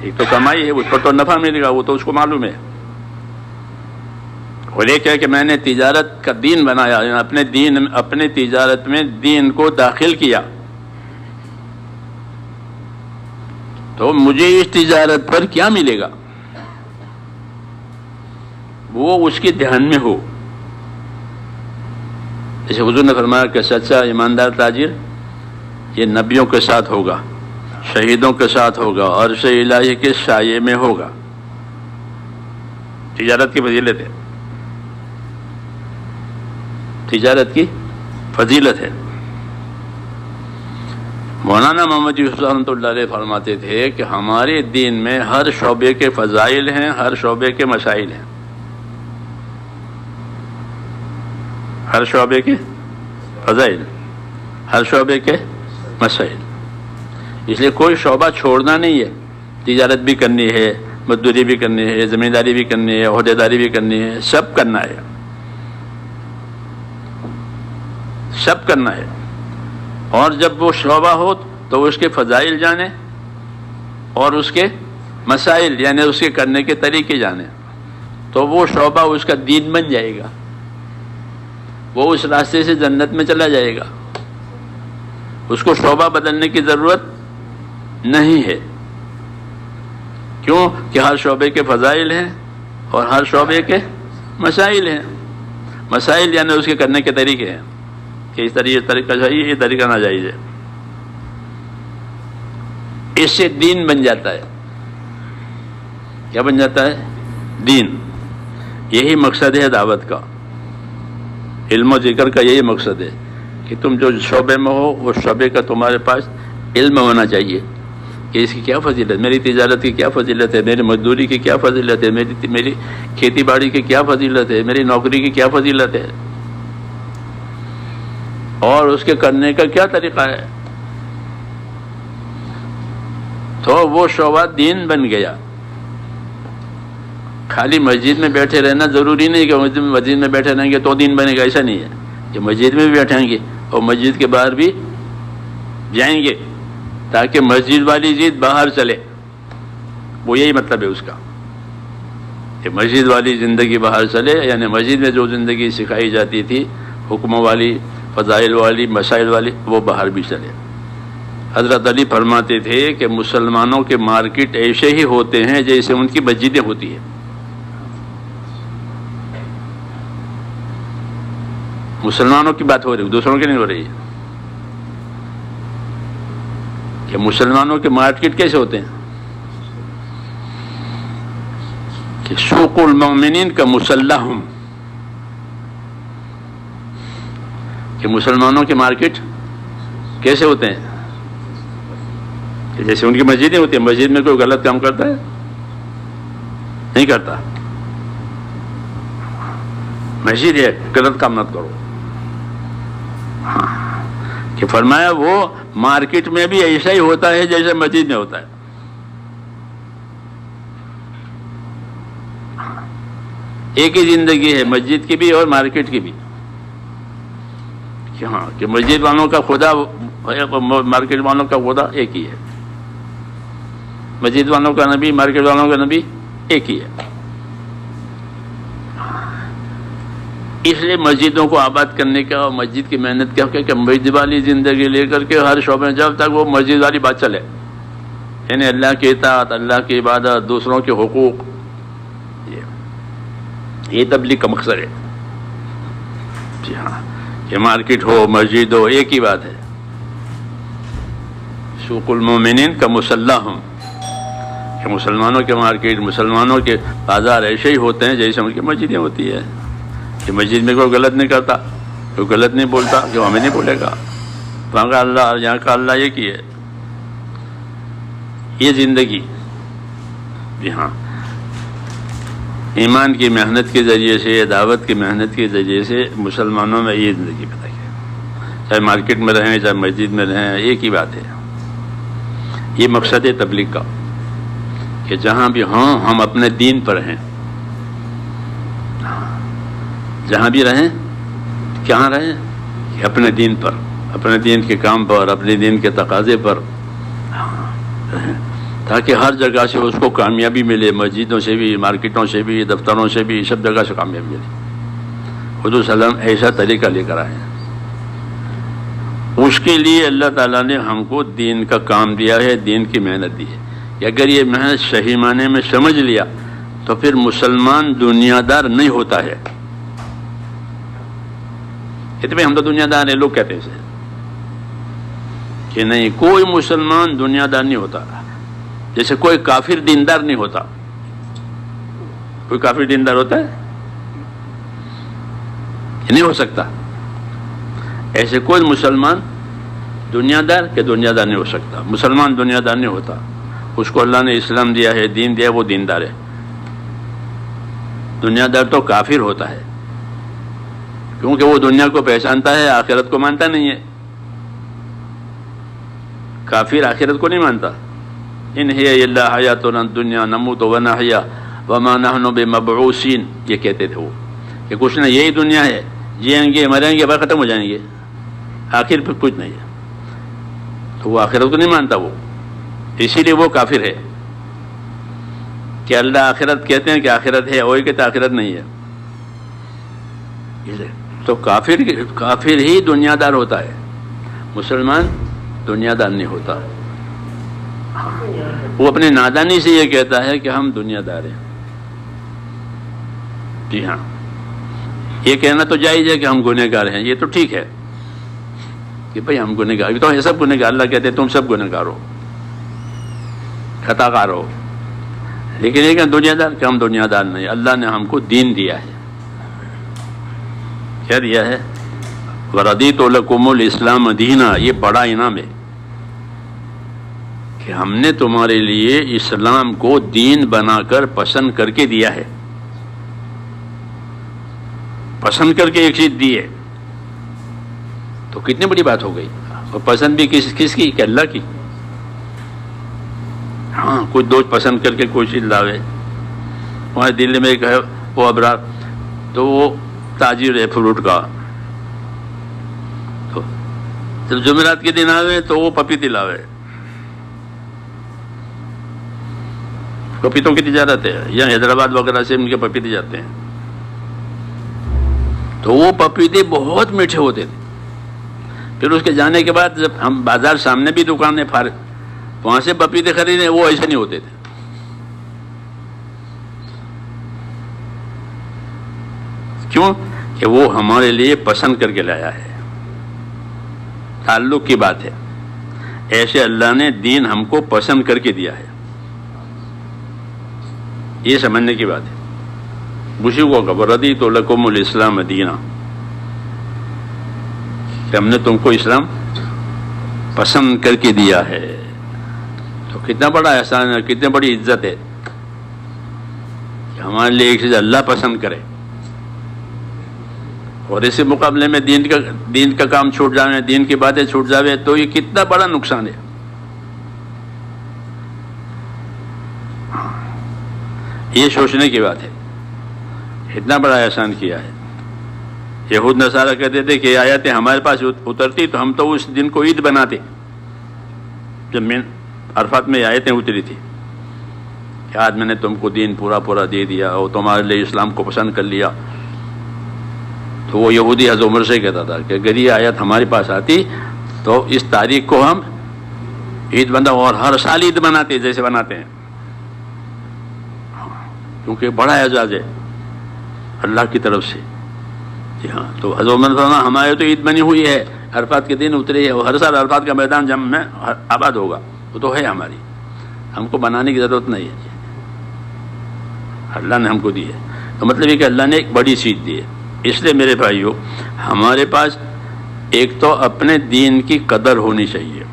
Speaker 1: ایک تو کمائی ہے، اس پر تو نفع ملے گا، وہ تو اس کو معلوم ہے. اور ایک ہے کہ میں نے تجارت کا دین بنایا، اپنے تجارت میں دین کو داخل کیا تو مجھے اس تجارت پر کیا ملے گا وہ اس کے دھیان میں ہو. جیسے حضور نے فرمایا کہ سچا ایماندار تاجر یہ نبیوں کے ساتھ ہوگا، شہیدوں کے ساتھ ہوگا، عرش الہی کے سائے میں ہوگا. تجارت کی فضیلت ہے. تجارت کی فضیلت ہے۔ مولانا محمد یوسف رحمۃ اللہ علیہ فرماتے تھے کہ ہمارے دین میں ہر شعبے کے فضائل ہیں، ہر شعبے کے مسائل ہیں، ہر شعبے کے فضائل، ہر شعبے کے مسائل۔ اس لیے کوئی شعبہ چھوڑنا نہیں ہے، تجارت بھی کرنی ہے، مزدوری بھی کرنی ہے، زمینداری بھی کرنی ہے، عہدیداری بھی کرنی ہے، سب کرنا ہے، سب کرنا ہے۔ اور جب وہ شعبہ ہو تو اس کے فضائل جانے اور اس کے مسائل یعنی اس کے کرنے کے طریقے جانے، تو وہ شعبہ اس کا دین بن جائے گا، وہ اس راستے سے جنت میں چلا جائے گا، اس کو شعبہ بدلنے کی ضرورت نہیں ہے۔ کیوں کہ ہر شعبے کے فضائل ہیں اور ہر شعبے کے مسائل ہیں۔ مسائل یعنی اس کے کرنے کے طریقے ہیں کہ اس طریقہ چاہیے، یہ طریقہ ناجائز ہے، اس سے دین بن جاتا ہے۔ کیا بن جاتا ہے؟ دین۔ یہی مقصد ہے دعوت کا، علم و ذکر کا یہی مقصد ہے کہ تم جو شعبے میں ہو اس شعبے کا تمہارے پاس علم ہونا چاہیے کہ اس کی کیا فضیلت، میری تجارت کی کیا فضیلت ہے، میری مزدوری کی کیا فضیلت ہے، میری کھیتی باڑی کی کیا فضیلت ہے، میری نوکری کی کیا فضیلت ہے، اور اس کے کرنے کا کیا طریقہ ہے۔ تو وہ شعبہ دین بن گیا۔ خالی مسجد میں بیٹھے رہنا ضروری نہیں کہ مسجد میں بیٹھے رہیں گے تو دین بنے گا، ایسا نہیں ہے کہ مسجد میں بھی بیٹھیں گے اور مسجد کے باہر بھی جائیں گے تاکہ مسجد والی چیز باہر چلے، وہ یہی مطلب ہے اس کا کہ مسجد والی زندگی باہر چلے، یعنی مسجد میں جو زندگی سکھائی جاتی تھی حکموں والی، فضائل والی، مسائل والی، وہ باہر بھی چلے۔ حضرت علی فرماتے تھے کہ مسلمانوں کے مارکیٹ ایسے ہی ہوتے ہیں جیسے ان کی مسجدیں ہوتی ہیں۔ مسلمانوں کی بات ہو رہی ہے، دوسروں کی نہیں ہو رہی ہے کہ مسلمانوں کے مارکیٹ کیسے ہوتے ہیں کہ سوق المؤمنین کا مسلحہم، کہ مسلمانوں کے مارکیٹ کیسے ہوتے ہیں کہ جیسے ان کی مسجدیں ہوتی ہیں۔ مسجد میں کوئی غلط کام کرتا ہے؟ نہیں کرتا۔ مسجد ہے، غلط کام مت کرو۔ کہ فرمایا وہ مارکیٹ میں بھی ایسا ہی ہوتا ہے جیسے مسجد میں ہوتا ہے۔ ایک ہی زندگی ہے مسجد کی بھی اور مارکیٹ کی بھی، کہ ہاں کہ مسجد والوں کا خدا مارکیٹ والوں کا خدا ایک ہی ہے، مسجد والوں کا نبی مارکیٹ والوں کا نبی ایک ہی ہے۔ اس لیے مسجدوں کو آباد کرنے کا اور مسجد کی محنت کیا کہ مسجد والی زندگی لے کر کے ہر شعبے میں جب تک وہ مسجد والی بات چلے، یعنی اللہ کی اطاعت، اللہ کی عبادت، دوسروں کے حقوق، یہ تبلیغ کا مقصد ہے۔ جی ہاں، کہ مارکیٹ ہو مسجد ہو ایک ہی بات ہے۔ سوق المومنین کا مسلحہم، کہ مسلمانوں کے مارکیٹ، مسلمانوں کے بازار ایسے ہی ہوتے ہیں جیسے ان کی مسجدیں ہوتی ہے، کہ مسجد میں کوئی غلط نہیں کرتا، کوئی غلط نہیں بولتا، کہ ہمیں نہیں بولے گا، وہاں کا اللہ یہاں کا اللہ یہ کی ہے۔ یہ زندگی جی ہاں ایمان کی محنت کے ذریعے سے، دعوت کی محنت کے ذریعے سے مسلمانوں میں یہ زندگی پیدا کی، چاہے مارکیٹ میں رہیں چاہے مسجد میں رہیں، ایک ہی بات ہے۔ یہ مقصد ہے تبلیغ کا کہ جہاں بھی ہوں ہم اپنے دین پر ہیں، جہاں بھی رہیں کہاں رہیں کہ اپنے دین پر، اپنے دین کے کام پر، اپنے دین کے تقاضے پر رہیں، تاکہ ہر جگہ سے اس کو کامیابی ملے، مسجدوں سے بھی، مارکیٹوں سے بھی، دفتروں سے بھی، سب جگہ سے کامیابی ملے۔ حضور صلی اللہ علیہ وسلم ایسا طریقہ لے کر آئے ہیں۔ اس کے لیے اللہ تعالیٰ نے ہم کو دین کا کام دیا ہے، دین کی محنت دی ہے کہ اگر یہ محنت صحیح معنی میں سمجھ لیا تو پھر مسلمان دنیا دار نہیں ہوتا ہے۔ کہتے ہیں ہم تو دنیا دار ہیں، لوگ کہتے ہیں اسے کہ نہیں، کوئی مسلمان دنیا دار نہیں ہوتا، جیسے کوئی کافر دیندار نہیں ہوتا۔ کوئی کافر دیندار ہوتا ہے؟ یہ نہیں ہو سکتا۔ ایسے کوئی مسلمان دنیا دار کہ دنیا دار نہیں ہو سکتا. مسلمان دنیا دار نہیں ہوتا. اس کو اللہ نے اسلام دیا ہے، دین دیا ہے، وہ دیندار ہے. دنیا دار تو کافر ہوتا ہے، کیونکہ وہ دنیا کو پہچانتا ہے، آخرت کو مانتا نہیں ہے. کافر آخرت کو نہیں مانتا. ان ہی الا حیاتنا الدنیا نموت ونحیا وما نحن بمبعوثین، یہ کہتے تھے وہ کہ کچھ نہ، یہی دنیا ہے، جئیں گے مریں گے بعد ختم ہو جائیں گے، آخر پھر کچھ نہیں ہے. تو وہ آخرت کو نہیں مانتا وہ، اسی لیے وہ کافر ہے. کہ اللہ آخرت کہتے ہیں کہ آخرت ہے، وہی کہتے آخرت نہیں ہے. تو کافر ہی دنیا دار ہوتا ہے، مسلمان دنیا دار نہیں ہوتا. وہ اپنی نادانی سے یہ کہتا ہے کہ ہم دنیا دار ہیں. جی ہاں، یہ کہنا تو جائز ہے کہ ہم گنہگار ہیں، یہ تو ٹھیک ہے کہ بھئی ہم گنہگار، تو یہ سب گنہگار، اللہ کہتے ہیں تم سب گنہگار ہو، خطا کار ہو. لیکن یہ کہ دنیا دار، کہ ہم دنیا دار نہیں. اللہ نے ہم کو دین دیا ہے. کیا دیا ہے؟ وَرَضِيتُ لَكُمُ الْإِسْلَامَ دِينًا، یہ بڑا انعام ہے کہ ہم نے تمہارے لیے اسلام کو دین بنا کر پسند کر کے دیا ہے. پسند کر کے ایک چیز دی ہے تو کتنی بڑی بات ہو گئی. اور پسند بھی کس کی؟ کہ اللہ کی. ہاں، کچھ دوست پسند کر کے کوئی چیز لاوے. وہاں دلی میں ایک ہے وہ ابرار، تو وہ تاجر ہے فروٹ کا، تو جب جمعرات کے دن آوے تو وہ پپیتے لاوے. پپیتوں کی تجارت ہے، یا حیدرآباد وغیرہ سے ان کے پپیتے جاتے ہیں. تو وہ پپیتے بہت میٹھے ہوتے تھے. پھر اس کے جانے کے بعد جب ہم بازار سامنے بھی دکانیں وہاں سے پپیتے خریدے، وہ ایسے نہیں ہوتے تھے. کیوں؟ کہ وہ ہمارے لیے پسند کر کے لایا ہے. تعلق کی بات ہے. ایسے اللہ نے دین ہم کو پسند کر کے دیا ہے، یہ سمجھنے کی بات ہے. بشیقوں کا وَرَضِيتُ لَكُمُ الْإِسْلَامَ دِينًا، کہ ہم نے تم کو اسلام پسند کر کے دیا ہے. تو کتنا بڑا احسان ہے، کتنی بڑی عزت ہے کہ ہمارے لیے ایک چیز اللہ پسند کرے. اور اسی مقابلے میں دین کا کام چھوٹ جاوے، دین کی باتیں چھوٹ جاوے، تو یہ کتنا بڑا نقصان ہے. یہ سوچنے کی بات ہے، اتنا بڑا احسان کیا ہے. یہود نصارہ کہتے تھے کہ آیاتیں ہمارے پاس اترتی تو ہم تو اس دن کو عید بناتے. جب میں عرفات میں آیتیں اتری تھی کہ آج میں نے تم کو دین پورا دے دیا اور تمہارے لیے اسلام کو پسند کر لیا، تو وہ یہودی حضرت عمر سے کہتا تھا کہ اگر یہ آیت ہمارے پاس آتی تو اس تاریخ کو ہم عید بنا، اور ہر سال عید بناتے جیسے بناتے ہیں، کیونکہ بڑا اعزاز ہے اللہ کی طرف سے. جی ہاں، تو حضرت عمر فرمایا ہمارے تو عید بنی ہوئی ہے، عرفات کے دن اتری ہے، اور ہر سال عرفات کا میدان جم میں آباد ہوگا، وہ تو ہے ہماری، ہم کو بنانے کی ضرورت نہیں ہے، اللہ نے ہم کو دی ہے. تو مطلب یہ کہ اللہ نے ایک بڑی چیز دی ہے. اس لیے میرے بھائیو، ہمارے پاس ایک تو اپنے دین کی قدر ہونی چاہیے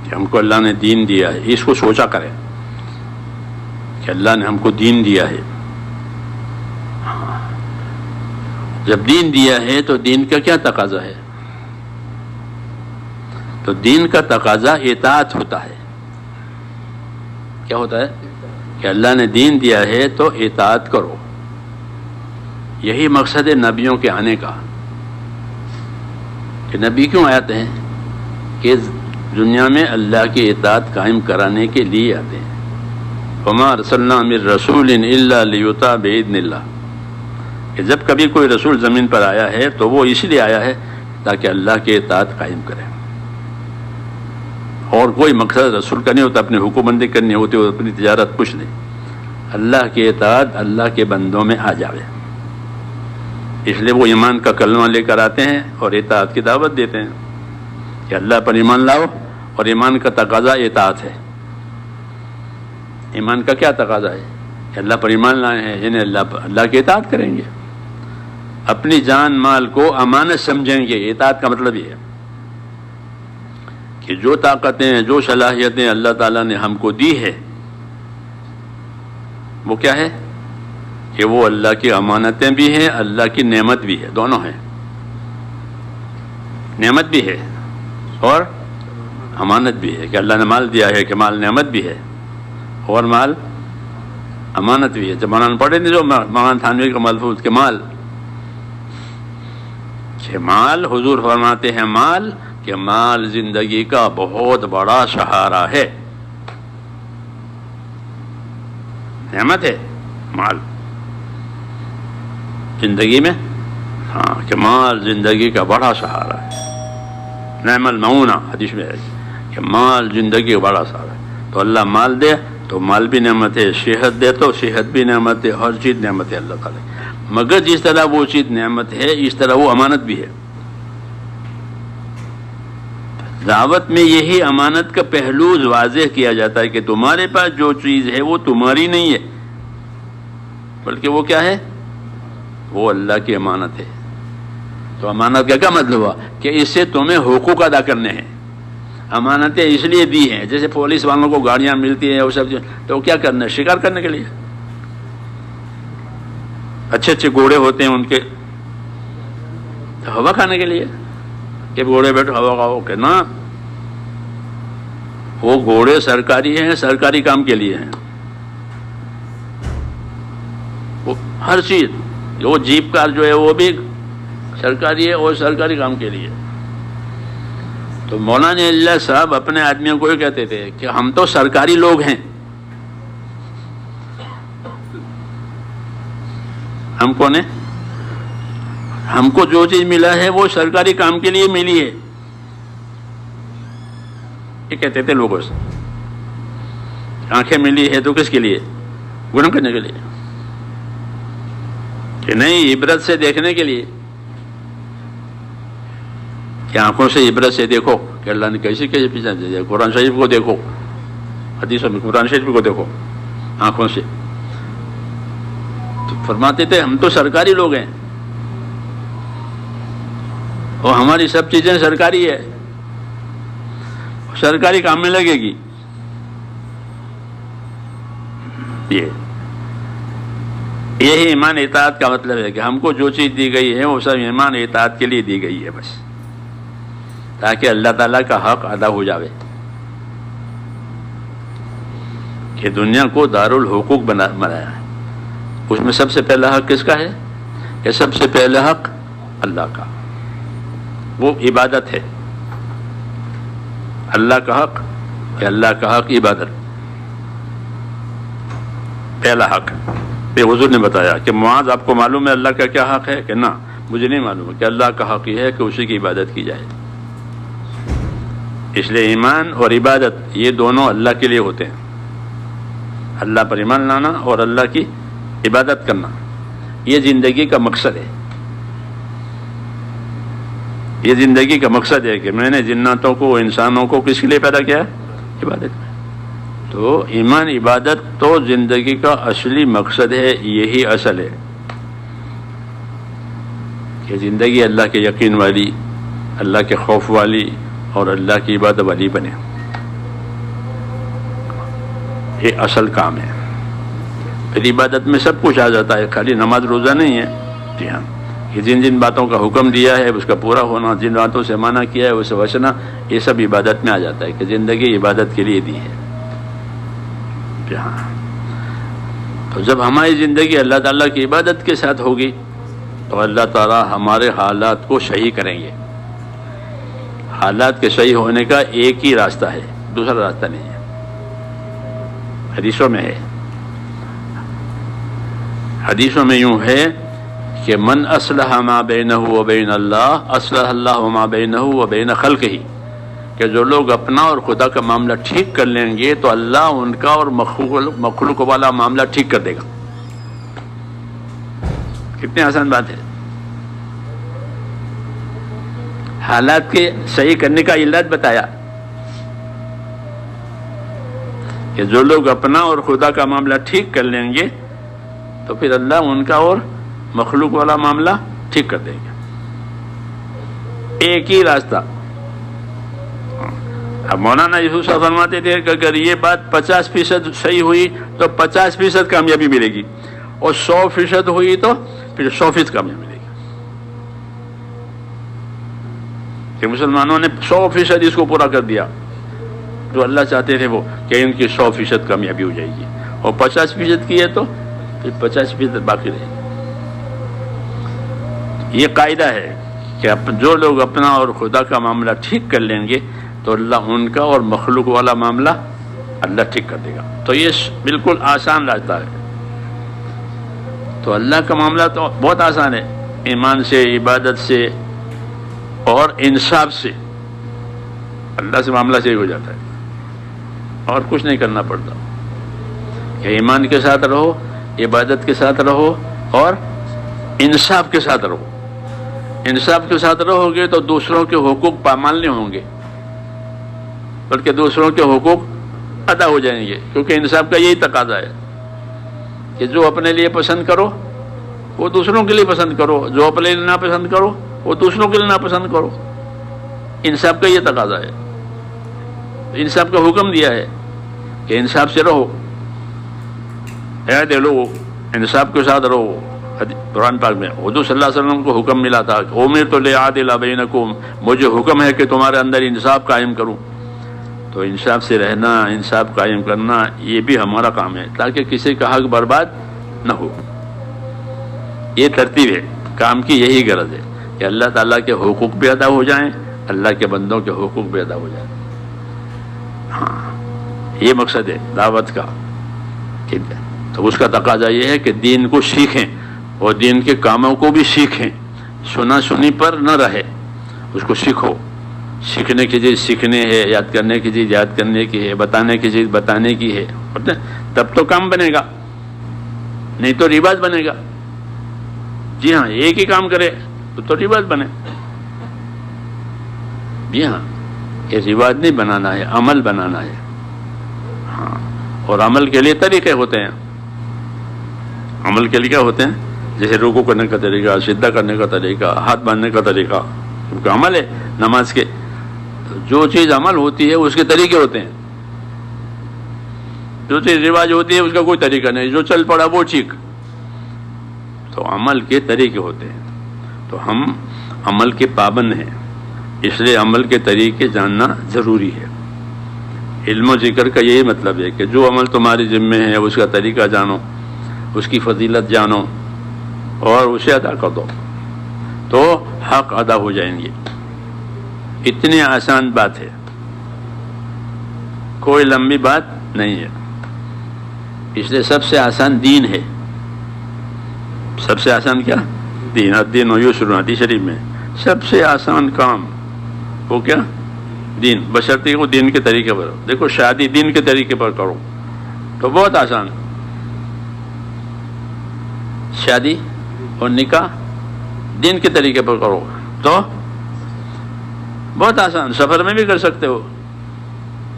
Speaker 1: کہ ہم کو اللہ نے دین دیا ہے. اس کو سوچا کریں کہ اللہ نے ہم کو دین دیا ہے. جب دین دیا ہے تو دین کا کیا تقاضا ہے؟ تو دین کا تقاضا اطاعت ہوتا ہے. کیا ہوتا ہے؟ کہ اللہ نے دین دیا ہے تو اطاعت کرو. یہی مقصد ہے نبیوں کے آنے کا. کہ نبی کیوں آتے ہیں؟ کہ دنیا میں اللہ کی اطاعت قائم کرانے کے لیے آتے ہیں. وما ارسلنا من رسول الا لیطاع باذن اللہ، کہ جب کبھی کوئی رسول زمین پر آیا ہے تو وہ اس لیے آیا ہے تاکہ اللہ کی اطاعت قائم کرے. اور کوئی مقصد رسول کا نہیں ہوتا اپنی حکومتی کرنی ہوتی ہے، اپنی تجارت کچھ نہیں. اللہ کی اطاعت اللہ کے بندوں میں آ جاوے. اس لیے وہ ایمان کا کلمہ لے کر آتے ہیں اور اطاعت کی دعوت دیتے ہیں کہ اللہ پر ایمان لاؤ. اور ایمان کا تقاضا اطاعت ہے. ایمان کا کیا تقاضا ہے؟ کہ اللہ پر ایمان لائے ہیں، یعنی اللہ کی اطاعت کریں گے. اپنی جان مال کو امانت سمجھیں گے. اطاعت کا مطلب یہ ہے کہ جو طاقتیں جو صلاحیتیں اللہ تعالیٰ نے ہم کو دی ہے وہ کیا ہے کہ وہ اللہ کی امانتیں بھی ہیں, اللہ کی نعمت بھی ہے, دونوں ہیں. نعمت بھی ہے اور امانت بھی ہے کہ اللہ نے مال دیا ہے کہ مال نعمت بھی ہے اور مال امانت بھی ہے. جب مولانا پڑھے نہیں جو مولانا تھانوی کا ملفوظ کہ مال حضور فرماتے ہیں مال کہ مال زندگی کا بہت بڑا سہارا ہے. نعمت ہے مال زندگی میں, ہاں کہ مال زندگی کا بڑا سہارا ہے. نعم المعونہ حدیث میں ہے کہ مال زندگی کا بڑا سہارا ہے. تو اللہ مال دے تو مال بھی نعمت ہے, صحت دے تو صحت بھی نعمت ہے, ہر چیز نعمت ہے اللہ تعالیٰ. مگر جس طرح وہ چیز نعمت ہے اس طرح وہ امانت بھی ہے. دعوت میں یہی امانت کا پہلو واضح کیا جاتا ہے کہ تمہارے پاس جو چیز ہے وہ تمہاری نہیں ہے بلکہ وہ کیا ہے, وہ اللہ کی امانت ہے. تو امانت کا کیا مطلب ہوا کہ اس سے تمہیں حقوق ادا کرنے ہیں. امانتیں اس لیے دی ہیں, جیسے پولیس والوں کو گاڑیاں ملتی ہیں وہ سب, تو کیا کرنا ہے, شکار کرنے کے لیے. اچھے اچھے گھوڑے ہوتے ہیں ان کے, ہوا کھانے کے لیے کہ گھوڑے بیٹھو ہوا کھاؤ, کہ نا وہ گھوڑے سرکاری ہیں, سرکاری کام کے لیے ہیں. وہ ہر چیز, وہ جیپ کار جو ہے وہ بھی سرکاری ہے اور سرکاری کام کے لیے. تو مولانا اللہ صاحب اپنے آدمیوں کو یہ کہتے تھے کہ ہم تو سرکاری لوگ ہیں, ہم کون ہیں, ہم کو جو چیز ملا ہے وہ سرکاری کام کے لیے ملی ہے. یہ کہتے تھے لوگوں سے. آنکھیں ملی ہے تو کس کے لیے, گناہ کرنے کے لیے کہ نہیں, عبرت سے دیکھنے کے لیے کہ آنکھوں سے عبرت سے دیکھو کہ اللہ نے کیسے کیسے پیچھا دیا. قرآن شریف کو دیکھو, حدیثوں میں قرآن شریف کو دیکھو آنکھوں سے. تو فرماتے تھے ہم تو سرکاری لوگ ہیں اور ہماری سب چیزیں سرکاری ہے, سرکاری کام میں لگے گی. یہی ایمان اطاعت کا مطلب ہے کہ ہم کو جو چیز دی گئی ہے وہ سب ایمان اطاعت کے لیے دی گئی ہے بس, تاکہ اللہ تعالیٰ کا حق ادا ہو جاوے. کہ دنیا کو دارالحقوق بنایا ہے. اس میں سب سے پہلا حق کس کا ہے کہ سب سے پہلا حق اللہ کا, وہ عبادت ہے. اللہ کا حق کہ اللہ کا حق عبادت, پہلا حق. پھر حضور نے بتایا کہ معاذ آپ کو معلوم ہے اللہ کا کیا حق ہے, کہ نہ مجھے نہیں معلوم ہے. کہ اللہ کا حق یہ ہے کہ اسی کی عبادت کی جائے. اس لیے ایمان اور عبادت یہ دونوں اللہ کے لیے ہوتے ہیں. اللہ پر ایمان لانا اور اللہ کی عبادت کرنا یہ زندگی کا مقصد ہے. یہ زندگی کا مقصد ہے کہ میں نے جناتوں کو انسانوں کو کس کے لیے پیدا کیا ہے, عبادت میں. تو ایمان عبادت تو زندگی کا اصلی مقصد ہے, یہی اصل ہے کہ زندگی اللہ کے یقین والی, اللہ کے خوف والی اور اللہ کی عبادت والی بنے. یہ اصل کام ہے. پھر عبادت میں سب کچھ آ جاتا ہے, خالی نماز روزہ نہیں ہے. جی ہاں, کہ جن جن باتوں کا حکم دیا ہے اس کا پورا ہونا, جن باتوں سے منع کیا ہے اسے بچنا, یہ سب عبادت میں آ جاتا ہے کہ زندگی عبادت کے لیے دی ہے. ہاں, تو جب ہماری زندگی اللہ تعالیٰ کی عبادت کے ساتھ ہوگی تو اللہ تعالیٰ ہمارے حالات کو صحیح کریں گے. حالات کے صحیح ہونے کا ایک ہی راستہ ہے, دوسرا راستہ نہیں ہے. حدیثوں میں ہے, حدیثوں میں یوں ہے کہ من اصلح ما بینہ و بین اللہ اصلح اللہ ما بینہ و بین خلقہ, کہ جو لوگ اپنا اور خدا کا معاملہ ٹھیک کر لیں گے تو اللہ ان کا اور مخلوق والا معاملہ ٹھیک کر دے گا. کتنی آسان بات ہے. حالات کے صحیح کرنے کا علت بتایا کہ جو لوگ اپنا اور خدا کا معاملہ ٹھیک کر لیں گے تو پھر اللہ ان کا اور مخلوق والا معاملہ ٹھیک کر دیں گے. ایک ہی راستہ. اب مولانا یوسف صاحب فرماتے تھے کہ اگر یہ بات 50% صحیح ہوئی تو 50% کامیابی ملے گی، اور 100% ہوئی تو پھر 100% کامیابی ملے گی. کہ مسلمانوں نے 100% اس کو پورا کر دیا جو اللہ چاہتے تھے وہ، کہ ان کی 100% کامیابی ہو جائے گی، اور 50% کی ہے تو پھر 50% باقی رہے گی. یہ قاعدہ ہے کہ جو لوگ اپنا اور خدا کا معاملہ ٹھیک کر لیں گے تو اللہ ان کا اور مخلوق والا معاملہ اللہ ٹھیک کر دے گا. تو یہ بالکل آسان راستہ ہے. تو اللہ کا معاملہ تو بہت آسان ہے، ایمان سے، عبادت سے اور انصاف سے اللہ سے معاملہ صحیح ہو جاتا ہے، اور کچھ نہیں کرنا پڑتا. کہ ایمان کے ساتھ رہو، عبادت کے ساتھ رہو اور انصاف کے ساتھ رہو. انصاف کے ساتھ رہو گے تو دوسروں کے حقوق پامال نہیں ہوں گے، بلکہ دوسروں کے حقوق ادا ہو جائیں گے. کیونکہ انصاف کا یہی تقاضا ہے کہ جو اپنے لیے پسند کرو وہ دوسروں کے لیے پسند کرو، جو اپنے لیے ناپسند کرو وہ دوسروں کے لیے ناپسند کرو. انصاف کا یہ تقاضا ہے. انصاف کا حکم دیا ہے کہ انصاف سے رہو، عہد لو، انصاف کے ساتھ رہو. قرآن پاک میں حضور صلی اللہ علیہ وسلم کو حکم ملا تھا کہ امرت لأعدل بینکم، مجھے حکم ہے کہ تمہارے اندر انصاف قائم کروں. تو انصاف سے رہنا، انصاف قائم کرنا، یہ بھی ہمارا کام ہے تاکہ کسی کا حق برباد نہ ہو. یہ ترتیب ہے کام کی، یہی غرض ہے کہ اللہ تعالیٰ کے حقوق بھی ادا ہو جائیں، اللہ کے بندوں کے حقوق بھی ادا ہو جائیں. ہاں، یہ مقصد ہے دعوت کا. ٹھیک ہے، تو اس کا تقاضا یہ ہے کہ دین کو سیکھیں اور دین کے کاموں کو بھی سیکھیں. سنا سنی پر نہ رہے، اس کو سیکھو. سیکھنے کی چیز سیکھنے ہے، یاد کرنے کی چیز یاد کرنے کی ہے، بتانے کی چیز بتانے کی ہے. تب تو کام بنے گا، نہیں تو رواج بنے گا. جی ہاں، ایک ہی کام کرے تو رواج بنے. جی ہاں، یہ رواج نہیں بنانا ہے، عمل بنانا ہے. ہاں، اور عمل کے لیے طریقے ہوتے ہیں. عمل کے لیے کیا ہوتے ہیں؟ جیسے رکوع کرنے کا طریقہ، سجدہ کرنے کا طریقہ، ہاتھ باندھنے کا طریقہ، کیونکہ عمل ہے نماز کے. جو چیز عمل ہوتی ہے اس کے طریقے ہوتے ہیں. جو چیز رواج ہوتی ہے اس کا کوئی طریقہ نہیں، جو چل پڑا وہ ٹھیک. تو عمل کے طریقے ہوتے ہیں. تو ہم عمل کے پابند ہیں، اس لیے عمل کے طریقے جاننا ضروری ہے. علم و ذکر کا یہی مطلب ہے کہ جو عمل تمہاری ذمہ ہے اس کا طریقہ جانو، اس کی فضیلت جانو اور اسے ادا کر دو تو حق ادا ہو جائیں گے. اتنی آسان بات ہے، کوئی لمبی بات نہیں ہے. اس لیے سب سے آسان دین ہے. سب سے آسان کیا؟ دین. الدین و یسر، حدیث شریف میں سب سے آسان کام وہ کیا؟ دین. بشرطے کو دین کے طریقے پر. دیکھو شادی دین کے طریقے پر کرو تو بہت آسان. شادی اور نکاح دین کے طریقے پر کرو تو بہت آسان. سفر میں بھی کر سکتے ہو،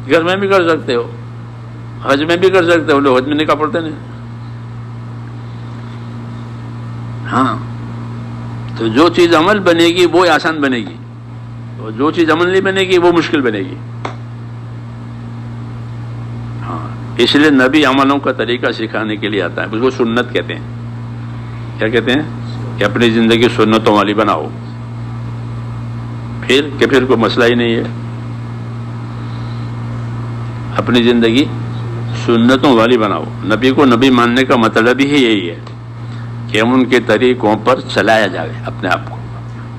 Speaker 1: گھر میں بھی کر سکتے ہو، حج میں بھی کر سکتے ہو. لوگ حج میں نکاح پڑھتے نہیں. ہاں، تو جو چیز عمل بنے گی وہ آسان بنے گی، اور جو چیز عمل نہیں بنے گی وہ مشکل بنے گی. ہاں، اس لیے نبی عملوں کا طریقہ سکھانے کے لیے آتا ہے. اس کو سنت کہتے ہیں. کیا کہتے ہیں؟ کہ اپنی زندگی سنتوں والی بناؤ. پھر کوئی مسئلہ ہی نہیں ہے. اپنی زندگی سنتوں والی بناؤ. نبی کو نبی ماننے کا مطلب ہی یہی ہے کہ ہم ان کے طریقوں پر چلایا جائے اپنے آپ کو،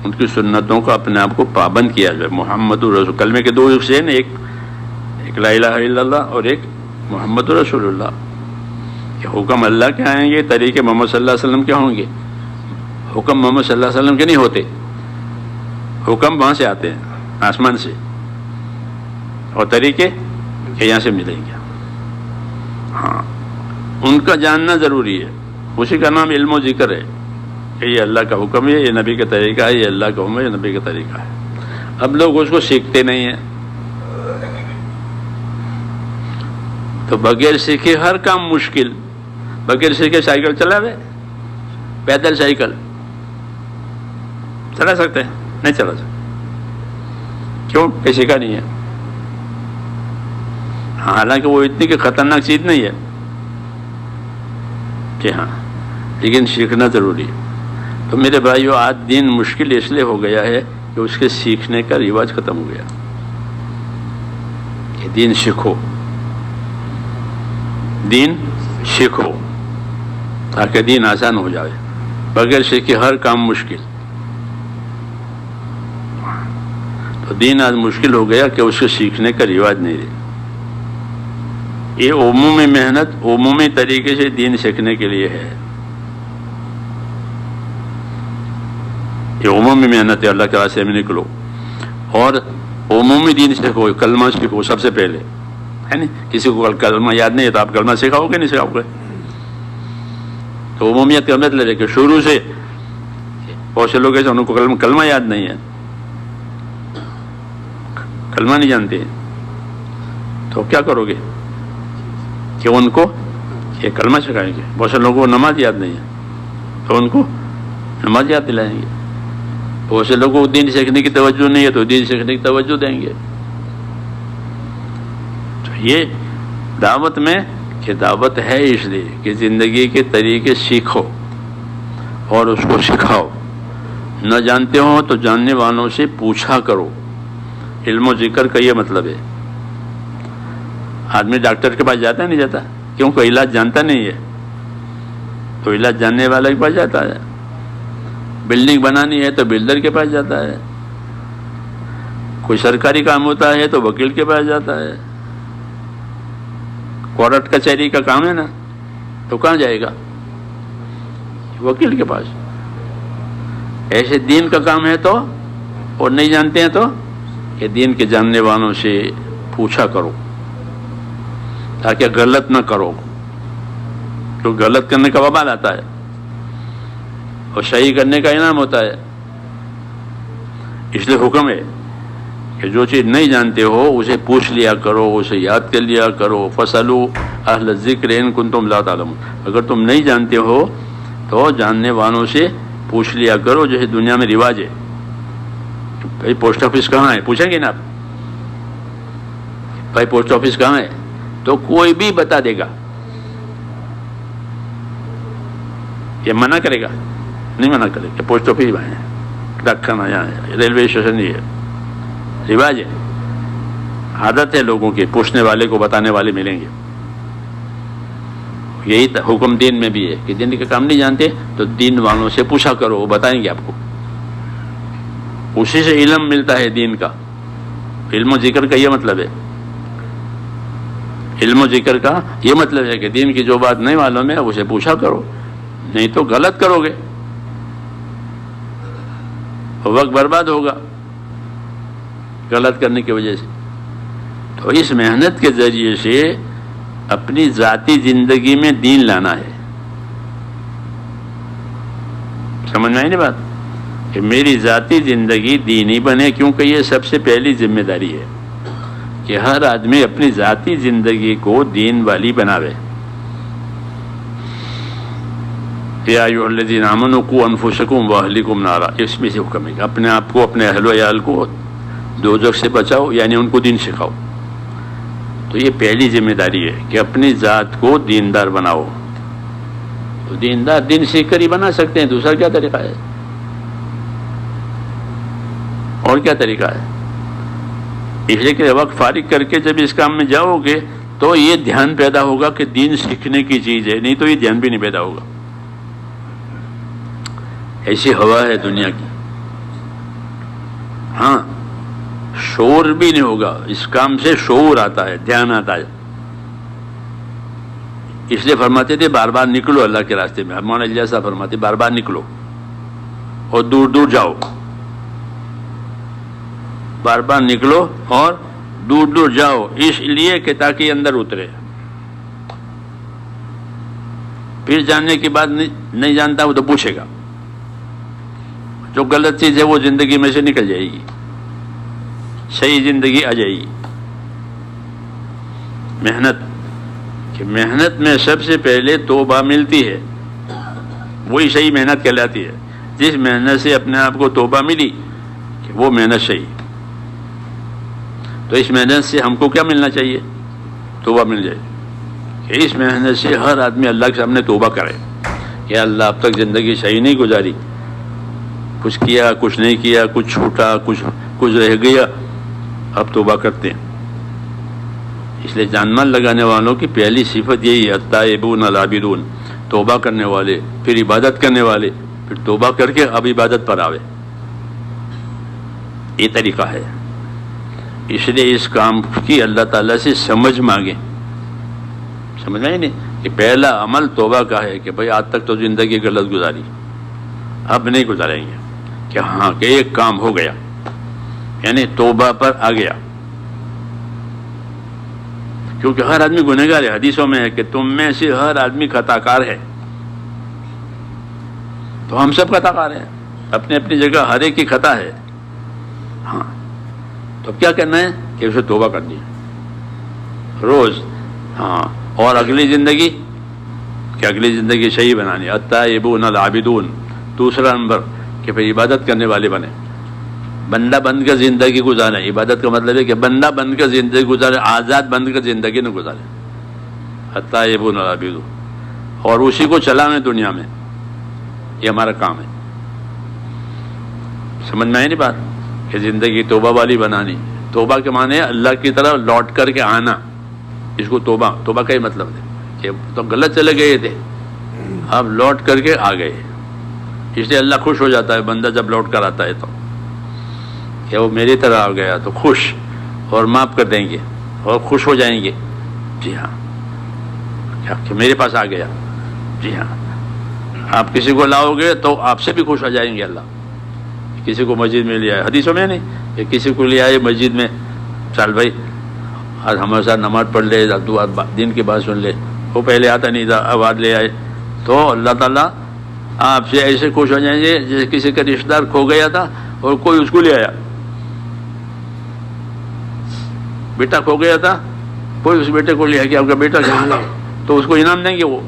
Speaker 1: ان کی سنتوں کو اپنے آپ کو پابند کیا جائے. محمد رسول، کلمے کے دو حصے ہیں، ایک لا الہ الا اللہ اور ایک محمد رسول اللہ. کہ حکم اللہ کے آئیں گے، طریقے محمد صلی اللہ علیہ وسلم کے ہوں گے. حکم محمد صلی اللہ علیہ وسلم کے نہیں ہوتے. حکم وہاں سے آتے ہیں، آسمان سے، اور طریقے کہ یہاں سے ملیں گے. ہاں، ان کا جاننا ضروری ہے. اسی کا نام علم و ذکر ہے کہ یہ اللہ کا حکم ہے، یہ نبی کا طریقہ ہے، یہ اللہ کا حکم ہے، یہ نبی کا طریقہ ہے. اب لوگ اس کو سیکھتے نہیں ہیں. تو بغیر سیکھے ہر کام مشکل. بغیر سیکھے سائیکل چلا رہے، پیدل سائیکل چلا سکتے ہیں؟ نہیں چلا سکتے. کیوں؟ کہ سیکھا نہیں ہے. حالانکہ وہ اتنی کہ خطرناک چیز نہیں ہے کہ ہاں، لیکن سیکھنا ضروری ہے. تو میرے بھائیو، آج دین مشکل اس لیے ہو گیا ہے کہ اس کے سیکھنے کا رواج ختم ہو گیا. کہ دین سیکھو، دین سیکھو تاکہ دین آسان ہو جائے. بغیر سیکھے ہر کام مشکل. تو دین آج مشکل ہو گیا کہ اس کے سیکھنے کا رواج نہیں رہا. یہ عمومی محنت عمومی طریقے سے دین سیکھنے کے لیے ہے. یہ عمومی محنت ہے. اللہ کے راستے میں نکلو اور عمومی دین سیکھو. کلمہ سیکھو سب سے پہلے، ہے نا. کسی کو کلمہ یاد نہیں ہے تو آپ کلمہ سکھاؤ گے؟ نہیں سکھاؤ گے. تو عمومیت کا مطلب ہے کہ شروع سے بہت سے لوگ ایسے ان کو کلمہ یاد نہیں ہے، کلمہ نہیں جانتے ہیں. تو کیا کرو گے کہ ان کو یہ کلمہ سکھائیں گے. بہت سے لوگوں کو نماز یاد نہیں ہے تو ان کو نماز یاد دلائیں گے. بہت سے لوگوں کو دین سیکھنے کی توجہ نہیں ہے تو دین سیکھنے کی توجہ دیں گے. تو یہ دعوت میں کہ دعوت ہے اس لیے کہ زندگی کے طریقے سیکھو اور اس کو سکھاؤ. نہ جانتے ہو تو جاننے والوں سے پوچھا کرو. علم و ذکر کا یہ مطلب ہے. آدمی ڈاکٹر کے پاس جاتا نہیں جاتا؟ کیونکہ علاج جانتا نہیں ہے تو علاج جاننے والا کے پاس جاتا ہے. بلڈنگ بنانی ہے تو بلڈر کے پاس جاتا ہے. کوئی سرکاری کام ہوتا ہے تو وکیل کے پاس جاتا ہے. کورٹ کچہری کا کام ہے نا تو کہاں جائے گا؟ وکیل کے پاس. ایسے دین کا کام ہے تو اور نہیں جانتے ہیں تو کہ دین کے جاننے والوں سے پوچھا کرو تاکہ غلط نہ کرو. تو غلط کرنے کا وبال آتا ہے اور صحیح کرنے کا انعام ہوتا ہے. اس لیے حکم ہے کہ جو چیز نہیں جانتے ہو اسے پوچھ لیا کرو، اسے یاد کر لیا کرو. فَاسْأَلُوا أَهْلَ الذِّكْرِ إِن كُنتُمْ لَا تَعْلَمُونَ. اگر تم نہیں جانتے ہو تو جاننے والوں سے پوچھ لیا کرو. جیسے دنیا میں رواج ہے، بھائی پوسٹ آفس کہاں ہے؟ پوچھیں گے نا آپ، بھائی پوسٹ آفس کہاں ہے؟ تو کوئی بھی بتا دے گا. یہ منع کرے گا؟ نہیں منع کرے گا. پوسٹ آفس وہاں ہے، ڈاک خانہ یہاں ہے، ریلوے اسٹیشن یہ ہے. رواج ہے، عادت ہے لوگوں کی. پوچھنے والے کو بتانے والے ملیں گے. یہی حکم دین میں بھی ہے کہ دین کا کام نہیں جانتے تو دین والوں سے پوچھا کرو، وہ بتائیں گے آپ کو. اسی سے علم ملتا ہے دین کا. علم و ذکر کا یہ مطلب ہے. علم و ذکر کا یہ مطلب ہے کہ دین کی جو بات نہیں معلوم ہے اسے پوچھا کرو، نہیں تو غلط کرو گے، وقت برباد ہوگا غلط کرنے کی وجہ سے. تو اس محنت کے ذریعے سے اپنی ذاتی زندگی میں دین لانا ہے. سمجھ میں آئی نہیں بات؟ کہ میری ذاتی زندگی دینی بنے، کیونکہ یہ سب سے پہلی ذمہ داری ہے کہ ہر آدمی اپنی ذاتی زندگی کو دین والی بناوے. یا ایھا الذین آمنوا قوا انفسکم واہلکم نارا. اس میں سے حکم ہے کہ اپنے آپ کو، اپنے اہل و عیال کو دوزخ سے بچاؤ، یعنی ان کو دین سکھاؤ. تو یہ پہلی ذمہ داری ہے کہ اپنی ذات کو دیندار بناؤ. تو دیندار دین سیکھ کر ہی بنا سکتے ہیں. دوسرا کیا طریقہ ہے؟ اور کیا طریقہ ہے؟ اس لیے کہ وقت فارغ کر کے جب اس کام میں جاؤ گے تو یہ دھیان پیدا ہوگا کہ دین سیکھنے کی چیز ہے، نہیں تو یہ دھیان بھی نہیں پیدا ہوگا. ایسی ہوا ہے دنیا کی. ہاں، شعور بھی نہیں ہوگا. اس کام سے شعور آتا ہے، دھیان آتا ہے. اس لیے فرماتے تھے بار بار نکلو اللہ کے راستے میں. مولانا الیاس صاحب فرماتے بار بار نکلو اور دور دور جاؤ. بار بار نکلو اور دور دور جاؤ، اس لیے کہ تاکہ اندر اترے. پھر جاننے کے بعد نہیں جانتا وہ تو پوچھے گا. جو غلط چیز ہے وہ زندگی میں سے نکل جائے گی، صحیح زندگی آ جائے گی. محنت، کہ محنت میں سب سے پہلے توبہ ملتی ہے، وہی صحیح محنت کہلاتی ہے. جس محنت سے اپنے آپ کو توبہ ملی کہ وہ محنت صحیح. تو اس محنت سے ہم کو کیا ملنا چاہیے؟ توبہ مل جائے کہ اس محنت سے ہر آدمی اللہ کے سامنے توبہ کرے کہ اللہ اب تک زندگی صحیح نہیں گزاری، کچھ کیا کچھ نہیں کیا، کچھ چھوٹا کچھ رہ گیا، اب توبہ کرتے ہیں. اس لیے جان مال لگانے والوں کی پہلی صفت یہی ہے التائبون العابدون، توبہ کرنے والے، پھر عبادت کرنے والے، پھر توبہ کر کے اب عبادت پر آوے. یہ طریقہ ہے. اس لیے اس کام کی اللہ تعالیٰ سے سمجھ مانگیں. سمجھ میں نہیں کہ پہلا عمل توبہ کا ہے کہ بھائی آج تک تو زندگی غلط گزاری، اب نہیں گزاریں گے. کہ ہاں کہ ایک کام ہو گیا، یعنی توبہ پر آ گیا. کیونکہ ہر آدمی گنہگار ہے. حدیثوں میں ہے کہ تم میں سے ہر آدمی خطا کار ہے. تو ہم سب خطا کار ہیں، اپنی اپنی جگہ ہر ایک کی خطا ہے. ہاں تو کیا کرنا ہے کہ اسے توبہ کرنی ہے روز. ہاں اور اگلی زندگی کہ اگلی زندگی صحیح بنانی. التائبون العابدون. دوسرا نمبر کہ پھر عبادت کرنے والے بنے، بندہ بن کر زندگی گزارے. عبادت کا مطلب ہے کہ بندہ بن کر زندگی گزارے، آزاد بن کر زندگی نہ گزارے. التائبون العابدون. اور اسی کو چلانے دنیا میں، یہ ہمارا کام ہے. سمجھ میں آئی نہیں بات کہ زندگی توبہ والی بنانی. توبہ کے معنی ہے اللہ کی طرف لوٹ کر کے آنا. اس کو توبہ کا ہی مطلب ہے کہ تو غلط چلے گئے تھے، اب لوٹ کر کے آ گئے. اس لیے اللہ خوش ہو جاتا ہے بندہ جب لوٹ کر آتا ہے تو کہ وہ میری طرح آ گیا تو خوش، اور معاف کر دیں گے اور خوش ہو جائیں گے. جی ہاں کہ میرے پاس آ گیا. جی ہاں آپ کسی کو لاؤ گے تو آپ سے بھی خوش ہو جائیں گے اللہ. کسی کو مسجد میں لے آئے، حدیثوں میں نہیں کہ کسی کو لے آئے مسجد میں، چل بھائی آج ہمارے ساتھ نماز پڑھ لے، دین کی بات سن لے. وہ پہلے آتا نہیں تھا، اب آج لے آئے تو اللہ تعالیٰ آپ سے ایسے خوش ہو جائیں گے جیسے کسی کا رشتہ دار کھو گیا تھا اور کوئی اس کو لے آیا. بیٹا کھو گیا تھا، کوئی اس بیٹے کو لے آیا کہ آپ کا بیٹا کہاں ہے، تو اس کو انعام دیں گے. وہ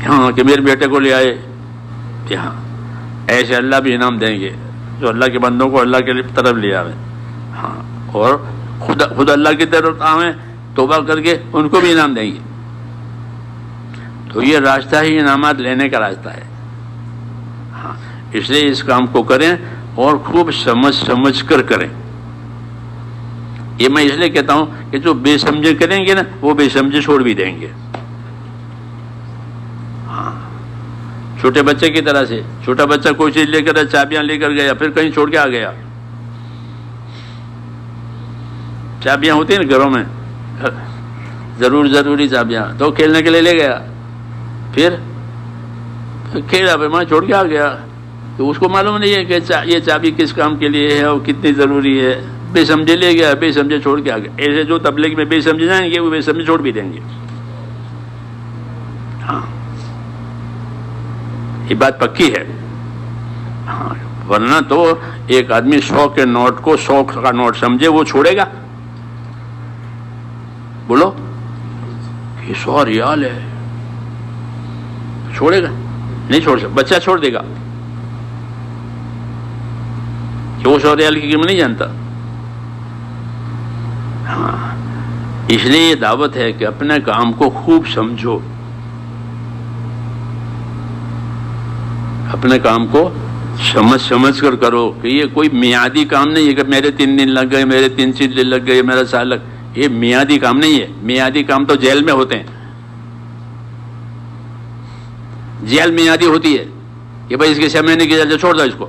Speaker 1: ہاں کہ میرے بیٹے کو لے آئے. ہاں ایسے اللہ بھی انعام دیں گے جو اللہ کے بندوں کو اللہ کے طرف لے آوے. ہاں اور خود اللہ کی طرف آویں توبہ کر کے ان کو بھی انعام دیں گے. تو یہ راستہ ہی انعامات لینے کا راستہ ہے. ہاں اس لیے اس کام کو کریں اور خوب سمجھ کر کریں. یہ میں اس لیے کہتا ہوں کہ جو بے سمجھے کریں گے نا وہ بے سمجھے چھوڑ بھی دیں گے. ہاں چھوٹے بچے کی طرح سے، چھوٹا بچہ کوئی چیز لے کر چابیاں لے کر گیا، پھر کہیں چھوڑ کے آ گیا. چابیاں ہوتی ہیں نا گھروں میں، ضروری چابیاں، تو کھیلنے کے لیے لے گیا، پھر کھیلا پھر وہاں چھوڑ کے آ گیا. تو اس کو معلوم نہیں ہے کہ یہ چابی کس کام کے لیے ہے اور کتنی ضروری ہے. بے سمجھے لے گیا، بے سمجھے چھوڑ کے آ گیا. ایسے جو تبلیغ میں بے سمجھے جائیں گے وہ بے سمجھے چھوڑ بھی دیں گے. ہاں یہ بات پکی ہے. ہاں ورنہ تو ایک آدمی 100 کے نوٹ کو 100 کا نوٹ سمجھے وہ چھوڑے گا؟ بولو یہ 100 ریال ہے، چھوڑے گا؟ نہیں چھوڑ سکتا. بچہ چھوڑ دے گا کہ وہ 100 ریال کی قیمت نہیں جانتا. ہاں اس لیے یہ دعوت ہے کہ اپنے کام کو خوب سمجھو، اپنے کام کو سمجھ کر کرو. کہ یہ کوئی میعادی کام نہیں ہے کہ میرے 3 دن لگ گئے، میرے 3 دن لگ گئے، میرا سال لگ. یہ میعادی کام نہیں ہے. میعادی کام تو جیل میں ہوتے ہیں. جیل میعادی ہوتی ہے کہ بھائی اس کے 6 مہینے کی جیل، چھوڑ دو اس کو.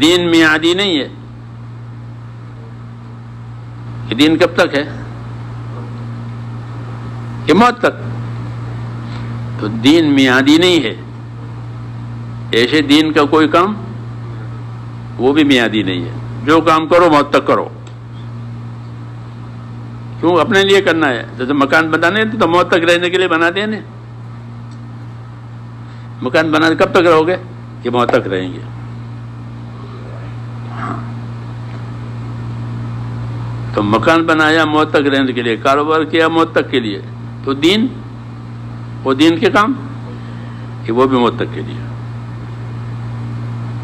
Speaker 1: دین میعادی نہیں ہے. یہ دین کب تک ہے؟ کہ موت تک. تو دین میعادی نہیں ہے. ایسے دین کا کوئی کام وہ بھی میعادی نہیں ہے. جو کام کرو موت تک کرو. کیوں؟ اپنے لیے کرنا ہے. جیسے مکان بنانے تو موت تک رہنے کے لیے بناتے ہیں نا. مکان بنانے کب تک رہو گے؟ کہ موت تک رہیں گے. تو مکان بنایا موت تک رہنے کے لیے، کاروبار کیا موت تک کے لیے. تو دین وہ دین کے کام کہ وہ بھی موت تک کے لیے،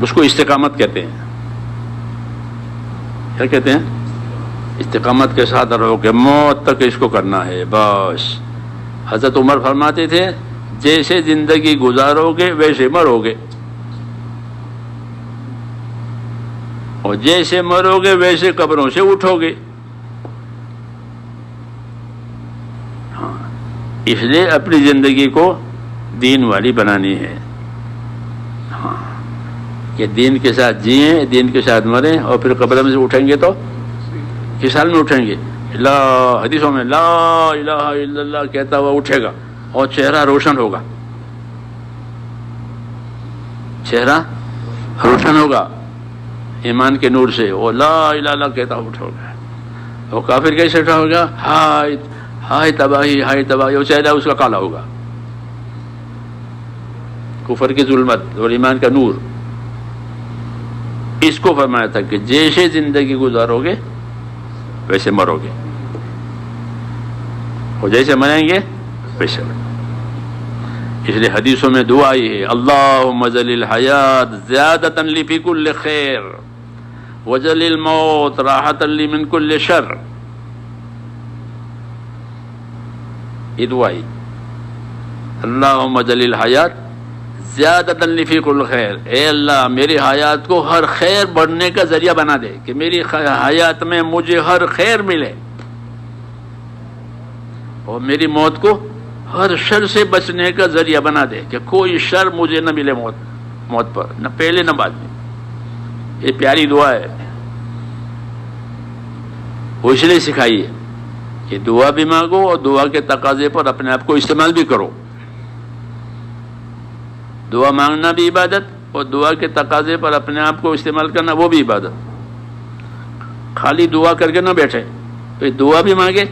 Speaker 1: اس کو استقامت کہتے ہیں۔ کیا کہتے ہیں؟ استقامت کے ساتھ رہو کہ موت تک اس کو کرنا ہے بس۔ حضرت عمر فرماتے تھے جیسے زندگی گزارو گے ویسے مرو گے، اور جیسے مرو گے ویسے قبروں سے اٹھو گے۔ ہاں، اس لیے اپنی زندگی کو دین والی بنانی ہے، ہاں، کہ دین کے ساتھ جئیں، دین کے ساتھ مریں، اور پھر قبر میں سے اٹھیں گے تو کس حال میں اٹھیں گے؟ حدیثوں میں لا الہ الا اللہ کہتا ہوا اٹھے گا اور چہرہ روشن ہوگا، چہرہ روشن ہوگا ایمان کے نور سے، وہ لا الہ الا اللہ کہتا ہوا اٹھے گا۔ وہ کافر کیسے اٹھا ہوگا؟ ہائے ہائے تباہی، ہائے تباہی، وہ چہرہ اس کا کالا ہوگا۔ کفر کی ظلمت اور ایمان کا نور، اس کو فرمایا تھا کہ جیسے زندگی گزارو گے ویسے مرو گے، اور جیسے مریں گے ویسے مریں گے۔ اس لیے حدیثوں میں دعا آئی ہے اللہم اجعل الحیات زیادۃ لی فی کل خیر واجعل الموت راحۃ لی من کل شر۔ یہ دعا ہے اللہم اجعل الحیات زیادۃ لی فی کل خیر، اے اللہ میری حیات کو ہر خیر بڑھنے کا ذریعہ بنا دے، کہ میری حیات میں مجھے ہر خیر ملے، اور میری موت کو ہر شر سے بچنے کا ذریعہ بنا دے، کہ کوئی شر مجھے نہ ملے موت پر، نہ پہلے نہ بعد میں۔ یہ پیاری دعا ہے، وہ اس لیے سکھائی ہے کہ دعا بھی مانگو اور دعا کے تقاضے پر اپنے آپ کو استعمال بھی کرو۔ دعا مانگنا بھی عبادت، اور دعا کے تقاضے پر اپنے آپ کو استعمال کرنا وہ بھی عبادت۔ خالی دعا کر کے نہ بیٹھے، تو دعا بھی مانگے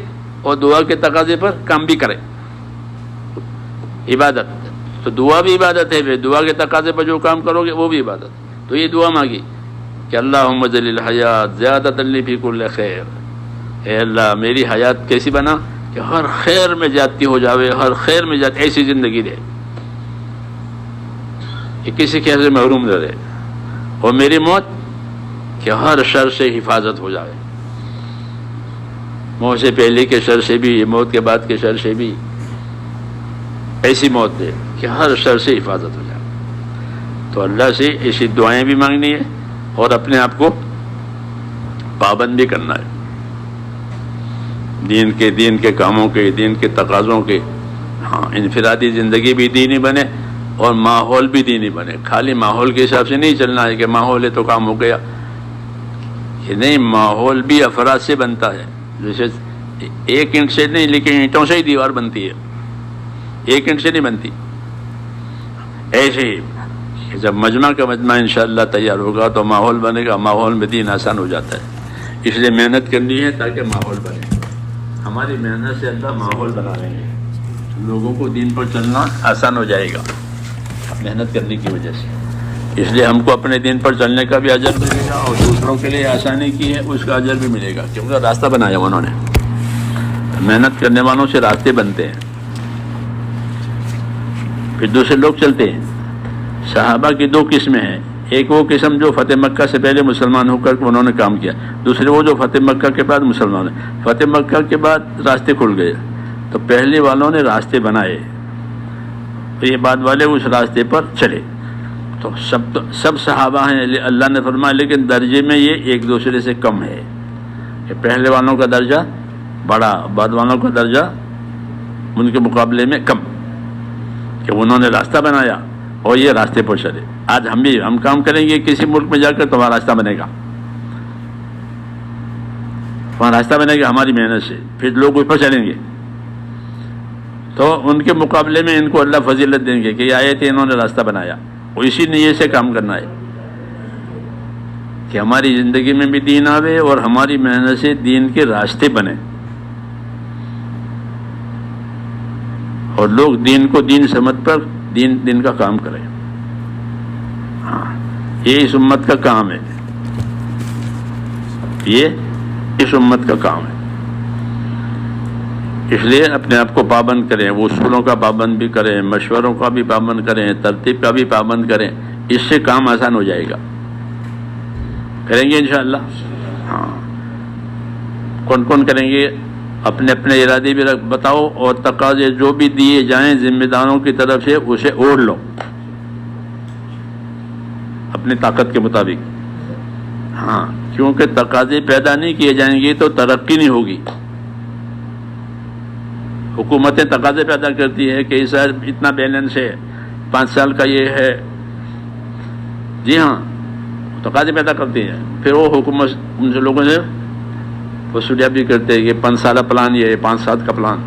Speaker 1: اور دعا کے تقاضے پر کام بھی کرے، عبادت۔ تو دعا بھی عبادت ہے، دعا کے تقاضے پر جو کام کرو گے وہ بھی عبادت۔ تو یہ دعا مانگی کہ اللہم اجعل الحیات زیادۃ لی فی کل خیر، اے اللہ میری حیات کیسی بنا کہ ہر خیر میں زیادتی ہو جاوے، ہر خیر میں زیادتی، ایسی زندگی دے کہ کسی خیر سے محروم نہ رہے، اور میری موت کہ ہر شر سے حفاظت ہو جائے، موت سے پہلے کے شر سے بھی، موت کے بعد کے شر سے بھی، ایسی موت دے کہ ہر شر سے حفاظت ہو جائے۔ تو اللہ سے ایسی دعائیں بھی مانگنی ہے اور اپنے آپ کو پابند بھی کرنا ہے دین کے کاموں کے، دین کے تقاضوں کے۔ ہاں، انفرادی زندگی بھی دینی بنے اور ماحول بھی دینی بنے۔ خالی ماحول کے حساب سے نہیں چلنا ہے کہ ماحول ہے تو کام ہو گیا، یہ نہیں، ماحول بھی افراد سے بنتا ہے۔ جیسے ایک اینٹ سے نہیں، لیکن اینٹوں سے ہی دیوار بنتی ہے، ایک اینٹ سے نہیں بنتی۔ ایسے ہی جب مجمع کا مجمع انشاءاللہ تیار ہوگا تو ماحول بنے گا، ماحول میں دین آسان ہو جاتا ہے۔ اس لیے محنت کرنی ہے تاکہ ماحول بنے۔ ہماری محنت سے اللہ ماحول بنا رہے ہیں، لوگوں کو دین پر چلنا آسان ہو جائے گا محنت کرنے کی وجہ سے۔ اس لیے ہم کو اپنے دین پر چلنے کا بھی اجر ملے گا، اور دوسروں کے لیے آسانی کی ہے اس کا اجر بھی ملے گا، کیونکہ راستہ بنایا انہوں نے۔ محنت کرنے والوں سے راستے بنتے ہیں، پھر دوسرے لوگ چلتے ہیں۔ صحابہ کی دو قسمیں ہیں، ایک وہ قسم جو فتح مکہ سے پہلے مسلمان ہو کر انہوں نے کام کیا، دوسرے وہ جو فتح مکہ کے بعد مسلمان ہیں۔ فتح مکہ کے بعد راستے کھل گئے تو پہلے والوں نے راستے بنائے، تو یہ بعد والے اس راستے پر چلے۔ تو سب صحابہ ہیں، اللہ نے فرمایا، لیکن درجے میں یہ ایک دوسرے سے کم ہے، کہ پہلے والوں کا درجہ بڑا، بعد والوں کا درجہ ان کے مقابلے میں کم، کہ انہوں نے راستہ بنایا اور یہ راستے پر چلے۔ آج ہم کام کریں گے کسی ملک میں جا کر تو وہاں راستہ بنے گا، وہاں راستہ بنے گا ہماری محنت سے، پھر لوگ اس پر چلیں گے، تو ان کے مقابلے میں ان کو اللہ فضیلت دیں گے کہ یہ آئے تھے، انہوں نے راستہ بنایا۔ وہ اسی نیت سے کام کرنا ہے کہ ہماری زندگی میں بھی دین آوے اور ہماری محنت سے دین کے راستے بنے، اور لوگ دین کو دین سمجھ پر دین کا کام کریں۔ ہاں، یہ اس امت کا کام ہے، یہ اس امت کا کام ہے۔ اس لیے اپنے آپ کو پابند کریں، وہ اصولوں کا پابند بھی کریں، مشوروں کا بھی پابند کریں، ترتیب کا بھی پابند کریں، اس سے کام آسان ہو جائے گا۔ کریں گے انشاءاللہ؟ ہاں، کون کون کریں گے؟ اپنے اپنے ارادے بھی بتاؤ، اور تقاضے جو بھی دیے جائیں ذمہ داروں کی طرف سے اسے اوڑھ لو اپنی طاقت کے مطابق۔ ہاں، کیونکہ تقاضے پیدا نہیں کیے جائیں گے تو ترقی نہیں ہوگی۔ حکومتیں تقاضے پیدا کرتی ہے کہ سر اتنا بیلنس ہے، 5 سال کا یہ ہے، جی ہاں تقاضے پیدا کرتی ہے، پھر وہ حکومت ان سے لوگوں سے وصولیہ بھی کرتے ہیں کہ 5 سالہ پلان، یہ 5 سال کا پلان،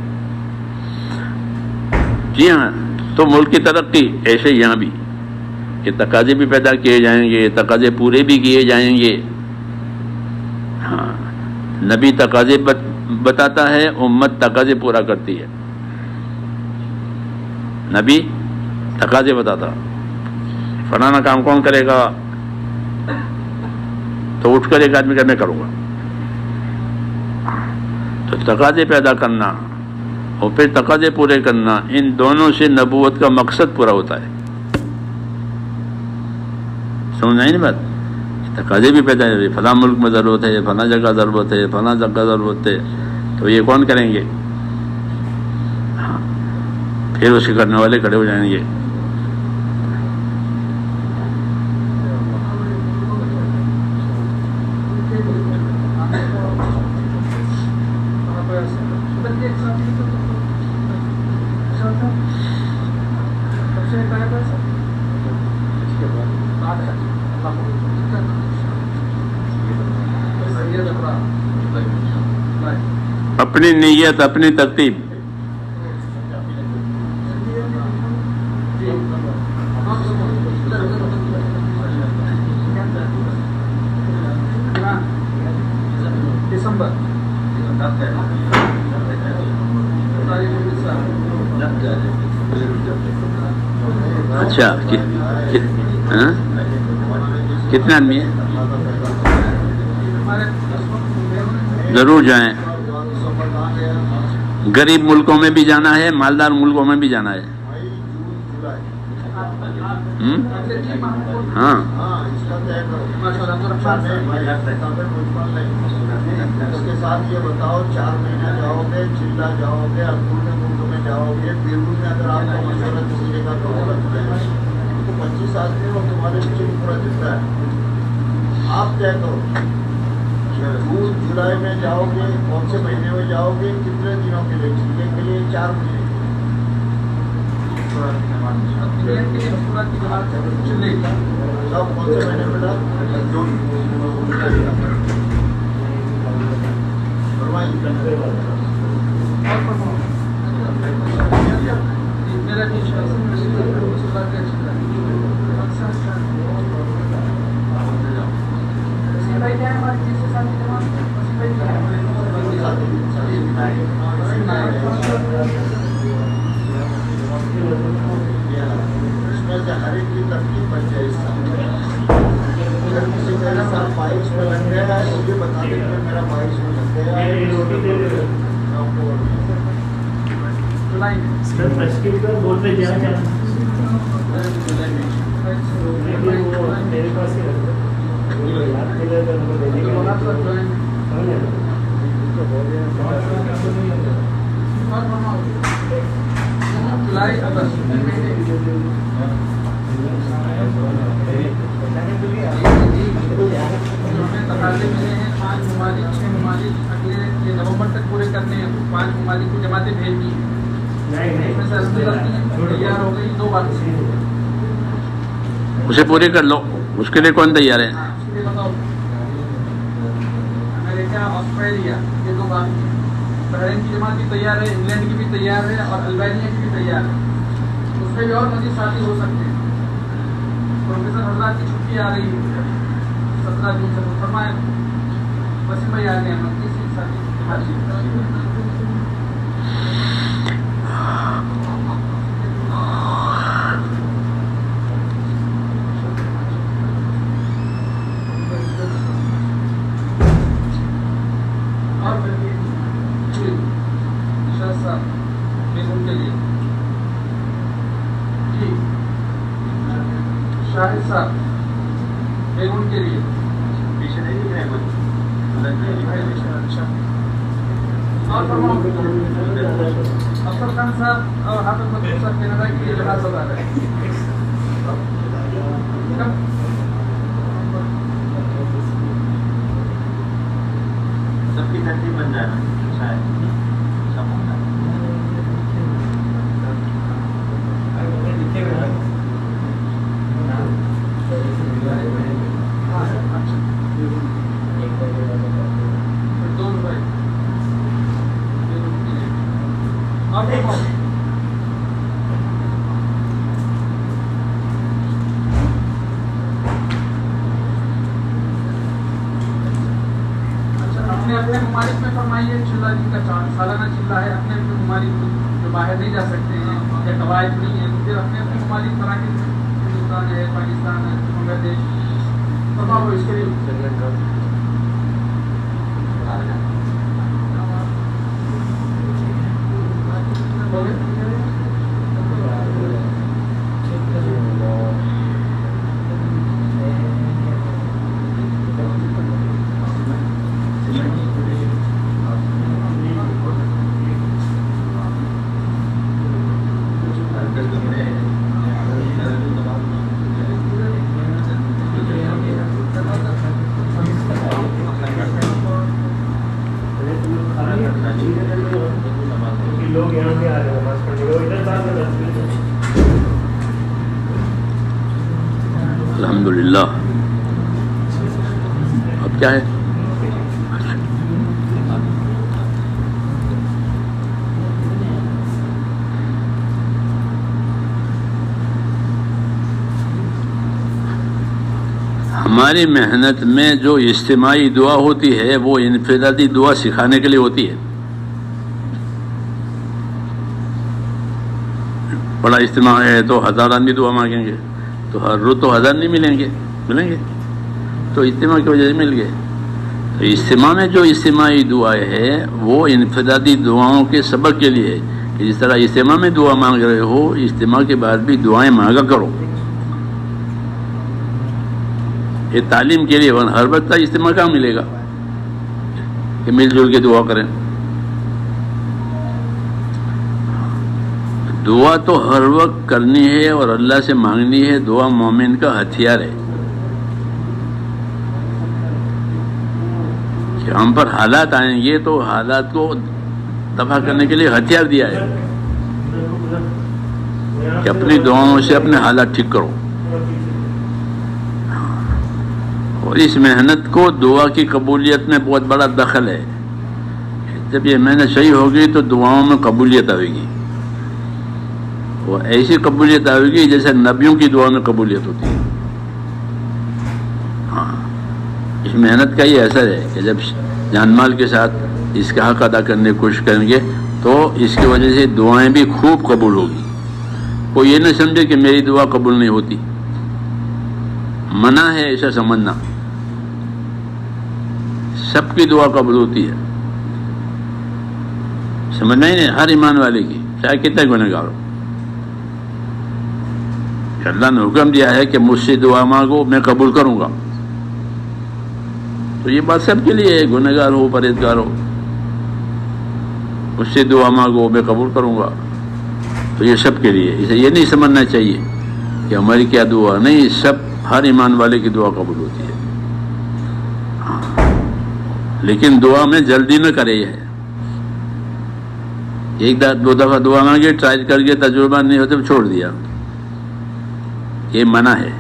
Speaker 1: جی ہاں۔ تو ملک کی ترقی ایسے یہاں بھی کہ تقاضے بھی پیدا کیے جائیں گے، تقاضے پورے بھی کیے جائیں گے۔ ہاں، نبی تقاضے بتاتا ہے، امت تقاضے پورا کرتی ہے۔ نبی تقاضے بتاتا، فلانا کام کون کرے گا، تو اٹھ کر ایک آدمی کہ میں کروں گا۔ تو تقاضے پیدا کرنا اور پھر تقاضے پورے کرنا، ان دونوں سے نبوت کا مقصد پورا ہوتا ہے۔ سمجھ نہیں بات؟ تقاضے بھی پیدا ہے، فلاں ملک میں ضرورت ہے، فلاں جگہ ضرورت ہے، فلاں جگہ ضرورت ہے، تو یہ کون کریں گے؟ ہاں، پھر اسے کرنے والے کھڑے ہو جائیں گے۔ اپنی نیت، اپنی ترتیب، اچھا کتنے آدمی ہیں؟ ضرور جائیں۔ غریب ملکوں میں بھی جانا ہے، مالدار ملکوں میں بھی جانا ہے۔ ہاں،
Speaker 2: اس کے ساتھ یہ بتاؤ 4 مہینے جاؤ گے، چلا جاؤ گے، اندرونی ملک میں جاؤ گے، بیرون میں اگر آپ کا مشورہ کسی جگہ کا غلط ہے تو 25 آدمی وہ تمہارے پیچھے پورا دکھتا ہے۔ آپ طے کرو، جون جولائی میں جاؤ گے، کون سے مہینے میں جاؤ گے، کتنے دنوں کے لیے، چلے کے لیے 4 مہینے سب کون سے مہینے میں جون۔ ہر ایک کی ترتیب بن جائے۔ اگر کسی کا سال 22 میں لگ گیا ہے تو یہ بتا دیں کہ میرا 22 میں لگ گیا ہے۔
Speaker 3: تقاضے ملے ہیں 5 ممالک 6 ممالک اگلے نومبر تک پورے کرنے ہیں، 5 ممالک کو جماعتیں بھیجنی ہیں، اس میں سے تیار ہو گئی 2 بات
Speaker 1: اسے پورے کر لو، اس کے لیے کون تیار ہے؟
Speaker 3: بتاؤ، امریکہ، آسٹریلیا، یہ 2 بات ہیں۔ بحرین کی جماعت بھی تیار ہے، انگلینڈ کی بھی تیار ہے، اور البانیہ کی بھی تیار ہے۔ اس میں بھی اور مزید ساتھی ہو سکتے ہیں۔ پروفیسر حضرات کی چھٹی آ رہی ہے 17 جون سے، فرمائے وسیم بھائی آ گئے ہیں، کسی ساتھی صاحب بیرون کے لیے
Speaker 2: پیچھے نہیں دکھ رہے کچھ
Speaker 3: اور فرماؤ افسر خان صاحب اور حافظ مطلوب صاحب کینیڈا کے لیے جہاز بتا رہے ہیں
Speaker 2: سب کی ترتیب بن جائے نا شاید سب ہوتا ہے
Speaker 3: اپنے ممالک میں فرمائیے چلہ جن کا سالانہ چلہ ہے اپنے اپنے ممالک جو باہر نہیں جا سکتے ہیں یا قواعد نہیں ہیں پھر اپنے اپنے ممالک مراکز میں ہندوستان ہے پاکستان ہے بنگلہ دیش فرماؤ اس کے لیے
Speaker 4: لوگ یہاں سے آ رہے ہیں نماز پڑھنے کو ادھر بعد میں
Speaker 1: الحمدللہ اب کیا ہے ہماری محنت میں جو اجتماعی دعا ہوتی ہے وہ انفرادی دعا سکھانے کے لیے ہوتی ہے. بڑا اجتماع ہے تو 1000 آدمی دعا مانگیں گے تو ہر روز تو 1000 نہیں ملیں گے تو اجتماع کی وجہ سے مل گئے. تو اجتماع میں جو اجتماعی دعائیں ہے وہ انفرادی دعاؤں کے سبق کے لیے ہے کہ جس طرح اجتماع میں دعا مانگ رہے ہو اجتماع کے بعد بھی دعائیں مانگا کرو. یہ تعلیم کے لیے ہر وقت اجتماع کہاں ملے گا کہ مل جل کے دعا کریں. دعا تو ہر وقت کرنی ہے اور اللہ سے مانگنی ہے. دعا مومن کا ہتھیار ہے کہ ہم پر حالات آئیں گے تو حالات کو دفع کرنے کے لیے ہتھیار دیا ہے کہ اپنی دعاؤں سے اپنے حالات ٹھیک کرو. اور اس محنت کو دعا کی قبولیت میں بہت بڑا دخل ہے. جب یہ محنت صحیح ہوگی تو دعاؤں میں قبولیت آئے گی. وہ ایسی قبولیت آئے گی جیسے نبیوں کی دعا میں قبولیت ہوتی ہے. ہاں اس محنت کا یہ اثر ہے کہ جب جان مال کے ساتھ اس کا حق ادا کرنے کی کوشش کریں گے تو اس کی وجہ سے دعائیں بھی خوب قبول ہوگی. کوئی یہ نہ سمجھے کہ میری دعا قبول نہیں ہوتی. منع ہے ایسا سمجھنا. سب کی دعا قبول ہوتی ہے. سمجھنا ہی نہیں ہر ایمان والے کی چاہے کتنے گنہگار ہو. اللہ نے حکم دیا ہے کہ مجھ سے دعا مانگو میں قبول کروں گا. تو یہ بات سب کے لیے ہے. گنہگار ہو پرہیزگار ہو مجھ سے دعا مانگو میں قبول کروں گا. تو یہ سب کے لیے. اسے یہ نہیں سمجھنا چاہیے کہ ہماری کیا دعا نہیں. سب ہر ایمان والے کی دعا قبول ہوتی ہے. لیکن دعا میں جلدی نہ کرے. یہ ایک دو دفعہ دعا مانگے ٹرائی کر کے تجربہ نہیں ہوتے چھوڑ دیا. یہ منع ہے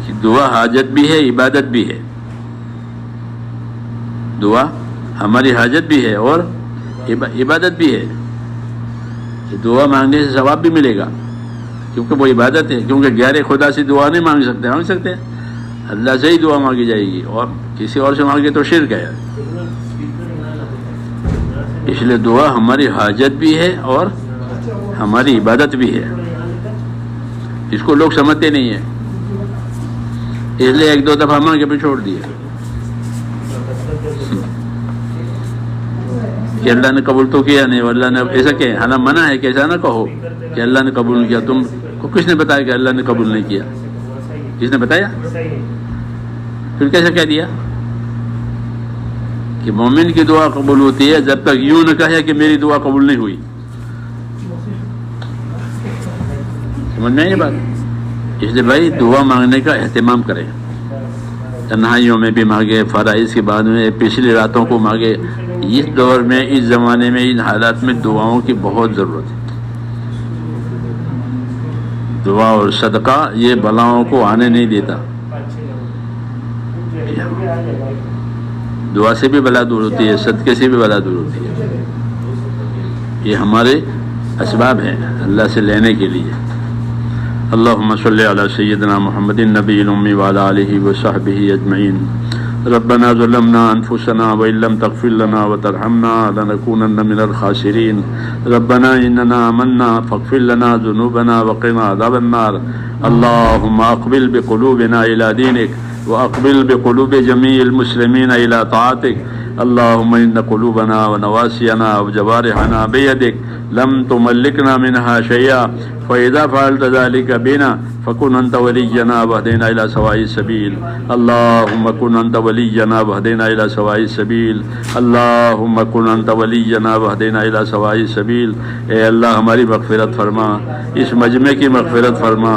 Speaker 1: کہ دعا حاجت بھی ہے عبادت بھی ہے. دعا ہماری حاجت بھی ہے اور عبادت بھی ہے. دعا مانگنے سے ثواب بھی ملے گا کیونکہ وہ عبادت ہے. کیونکہ غیر خدا سے دعا نہیں مانگ سکتے اللہ سے ہی دعا مانگی جائے گی. اور کسی اور سے مانگے تو شرک ہے. اس لیے دعا ہماری حاجت بھی ہے اور ہماری عبادت بھی ہے. اس کو لوگ سمجھتے نہیں ہیں اس لیے ایک دو دفعہ مانگے پھر چھوڑ دیا کہ اللہ نے قبول تو کیا نہیں. اللہ نے ایسا کہ حالانکہ منع ہے کہ ایسا نہ کہو کہ اللہ نے قبول نہیں کیا. تم کو کس نے بتایا کہ اللہ نے قبول نہیں کیا؟ کس نے بتایا؟ پھر کیسے کہہ دیا کہ مومن کی دعا قبول ہوتی ہے جب تک یوں نہ کہے کہ میری دعا قبول نہیں ہوئی؟ سمجھ میں یہ بات؟ اس لیے بھائی دعا مانگنے کا اہتمام کریں، تنہائیوں میں بھی مانگے، فرائض کے بعد میں، پچھلی راتوں کو مانگے۔ اس دور میں، اس زمانے میں، ان حالات میں دعاؤں کی بہت ضرورت ہے۔ دعا اور صدقہ یہ بلاؤں کو آنے نہیں دیتا۔ دعا سے بھی بلا دور ہوتی ہے، صدقے سے بھی بلا دور ہوتی ہے۔ یہ ہمارے اسباب ہیں اللہ سے لینے کے لیے۔ اللہم صلی علی سیدنا محمد النبی الامی وعلی آلہ وصحبہ اجمعین۔ ربنا ظلمنا انفسنا وان لم تغفر لنا وترحمنا لنكونن من الخاسرین۔ ربنا اننا آمنا فاغفر لنا ذنوبنا وقنا عذاب النار۔ اللہم اقبل بقلوبنا الى دینک واقبل بقلوب جميع المسلمین الى طاعتک۔ اللہم ان قلوبنا ونواسینا وجوارحنا بیدک لم تملکنا منها شیئا فإذا فعلت ذلك بنا فكن أنت ولينا واهدنا إلى سواء السبيل۔ اللهم كن أنت ولينا واهدنا إلى سواء السبيل۔ اللهم كن أنت ولينا واهدنا إلى سواء السبيل۔ اے اللہ ہماری مغفرت فرما، اس مجمع کی مغفرت فرما،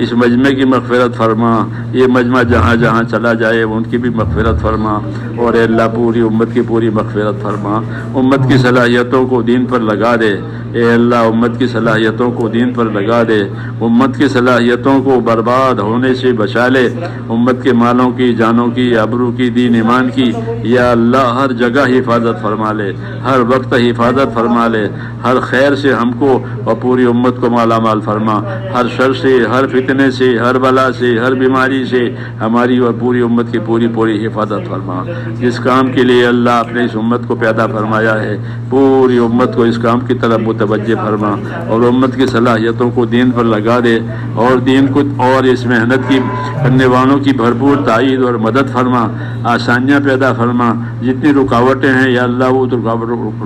Speaker 1: اس مجمع کی مغفرت فرما۔ یہ مجمع جہاں جہاں چلا جائے ان کی بھی مغفرت فرما، اور اے اللہ پوری امت کی پوری مغفرت فرما۔ امت کی صلاحیتوں کو دین پر لگا دے، اے اللہ امت کی صلاحیتوں کو دین پر لگا دے، امت کی صلاحیتوں کو برباد ہونے سے بچا لے، امت کے مالوں کی، جانوں کی، آبرو کی، دین ایمان کی یا اللہ ہر جگہ حفاظت فرما لے، ہر وقت حفاظت فرما لے، ہر خیر سے ہم کو اور پوری امت کو مالا مال فرما، ہر شر سے، ہر فتنے سے، ہر بلا سے، ہر بیماری سے ہماری اور پوری امت کی پوری حفاظت فرما۔ جس کام کے لیے اللہ اپنے اس امت کو پیدا فرمایا ہے پوری امت کو اس کام کی طرف متوجہ فرما، اور امت کی صلاحیتوں کو دین پر لگا دے، اور دین کو اور اس محنت کی کرنے والوں کی بھرپور تائید اور مدد فرما، آسانیاں پیدا فرما۔ جتنی رکاوٹیں ہیں یا اللہ وہ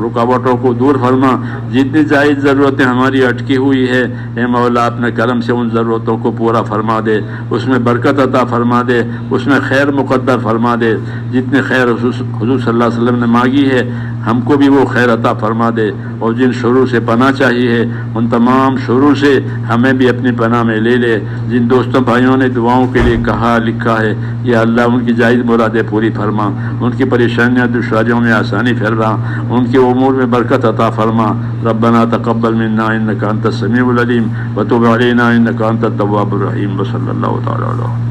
Speaker 1: رکاوٹوں کو دور فرما، جتنی جائز ضرورتیں ہماری اٹکی ہوئی ہے اے مولا اپنے کرم سے ان ضرورتوں کو پورا فرما دے، اس میں برکت عطا فرما دے، اس میں خیر مقدر فرما دے۔ جتنے خیر حضور صلی اللہ علیہ وسلم نے مانگی ہے ہم کو بھی وہ خیر عطا فرما دے، اور جن شرور سے پناہ چاہیے ان تمام شرور سے ہمیں بھی اپنی پناہ میں لے لے۔ جن دوستوں بھائیوں نے دعاؤں کے لیے کہا لکھا ہے یا اللہ ان کی جائز مرادیں پوری فرما، ان کی پریشانیاں دشواریوں میں آسانی فرما، ان کے امور میں برکت عطا فرما۔ ربنا تقبل منا انک انت السمیع العلیم وتب علینا انک انت التواب الرحیم۔ وصلی اللہ تعالی علیہ۔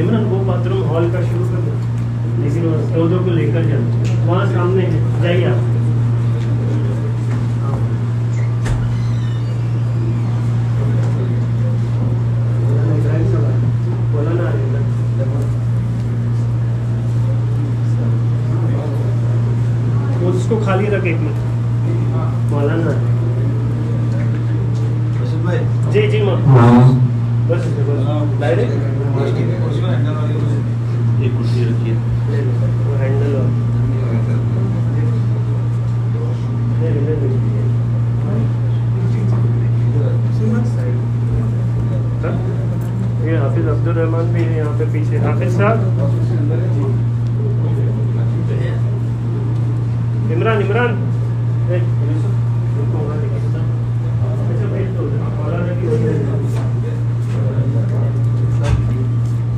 Speaker 4: عمران وہ باتھ روم ہال کا شروع کر دو، لیکن دو کو لے کر جانا، وہاں سامنے ہے، جائیے آپ۔ اس کو خالی رکھ ایک منٹ مولانا۔ جی جی ماں بس ایک کرسی رکھیے ہینڈل یہ حافظ عبد الرحمان بھی ہے یہاں پہ پیچھے۔ حافظ صاحب، عمران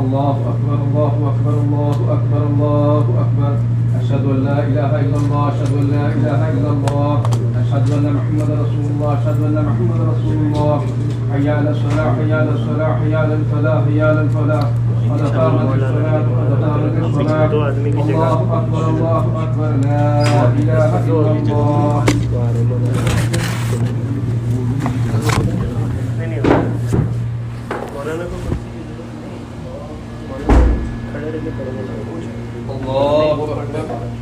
Speaker 3: الله أكبر الله أكبر الله أكبر الله أكبر أشهد أن لا إله إلا الله أشهد أن لا إله إلا الله أشهد أن محمد رسول الله أشهد أن محمد رسول الله حي على الصلاة حي على الصلاة حي على الفلاح حي على الفلاح قد قامت الصلاة قد قامت الصلاة الله أكبر الله أكبر لا إله إلا الله.
Speaker 4: الله أكبر.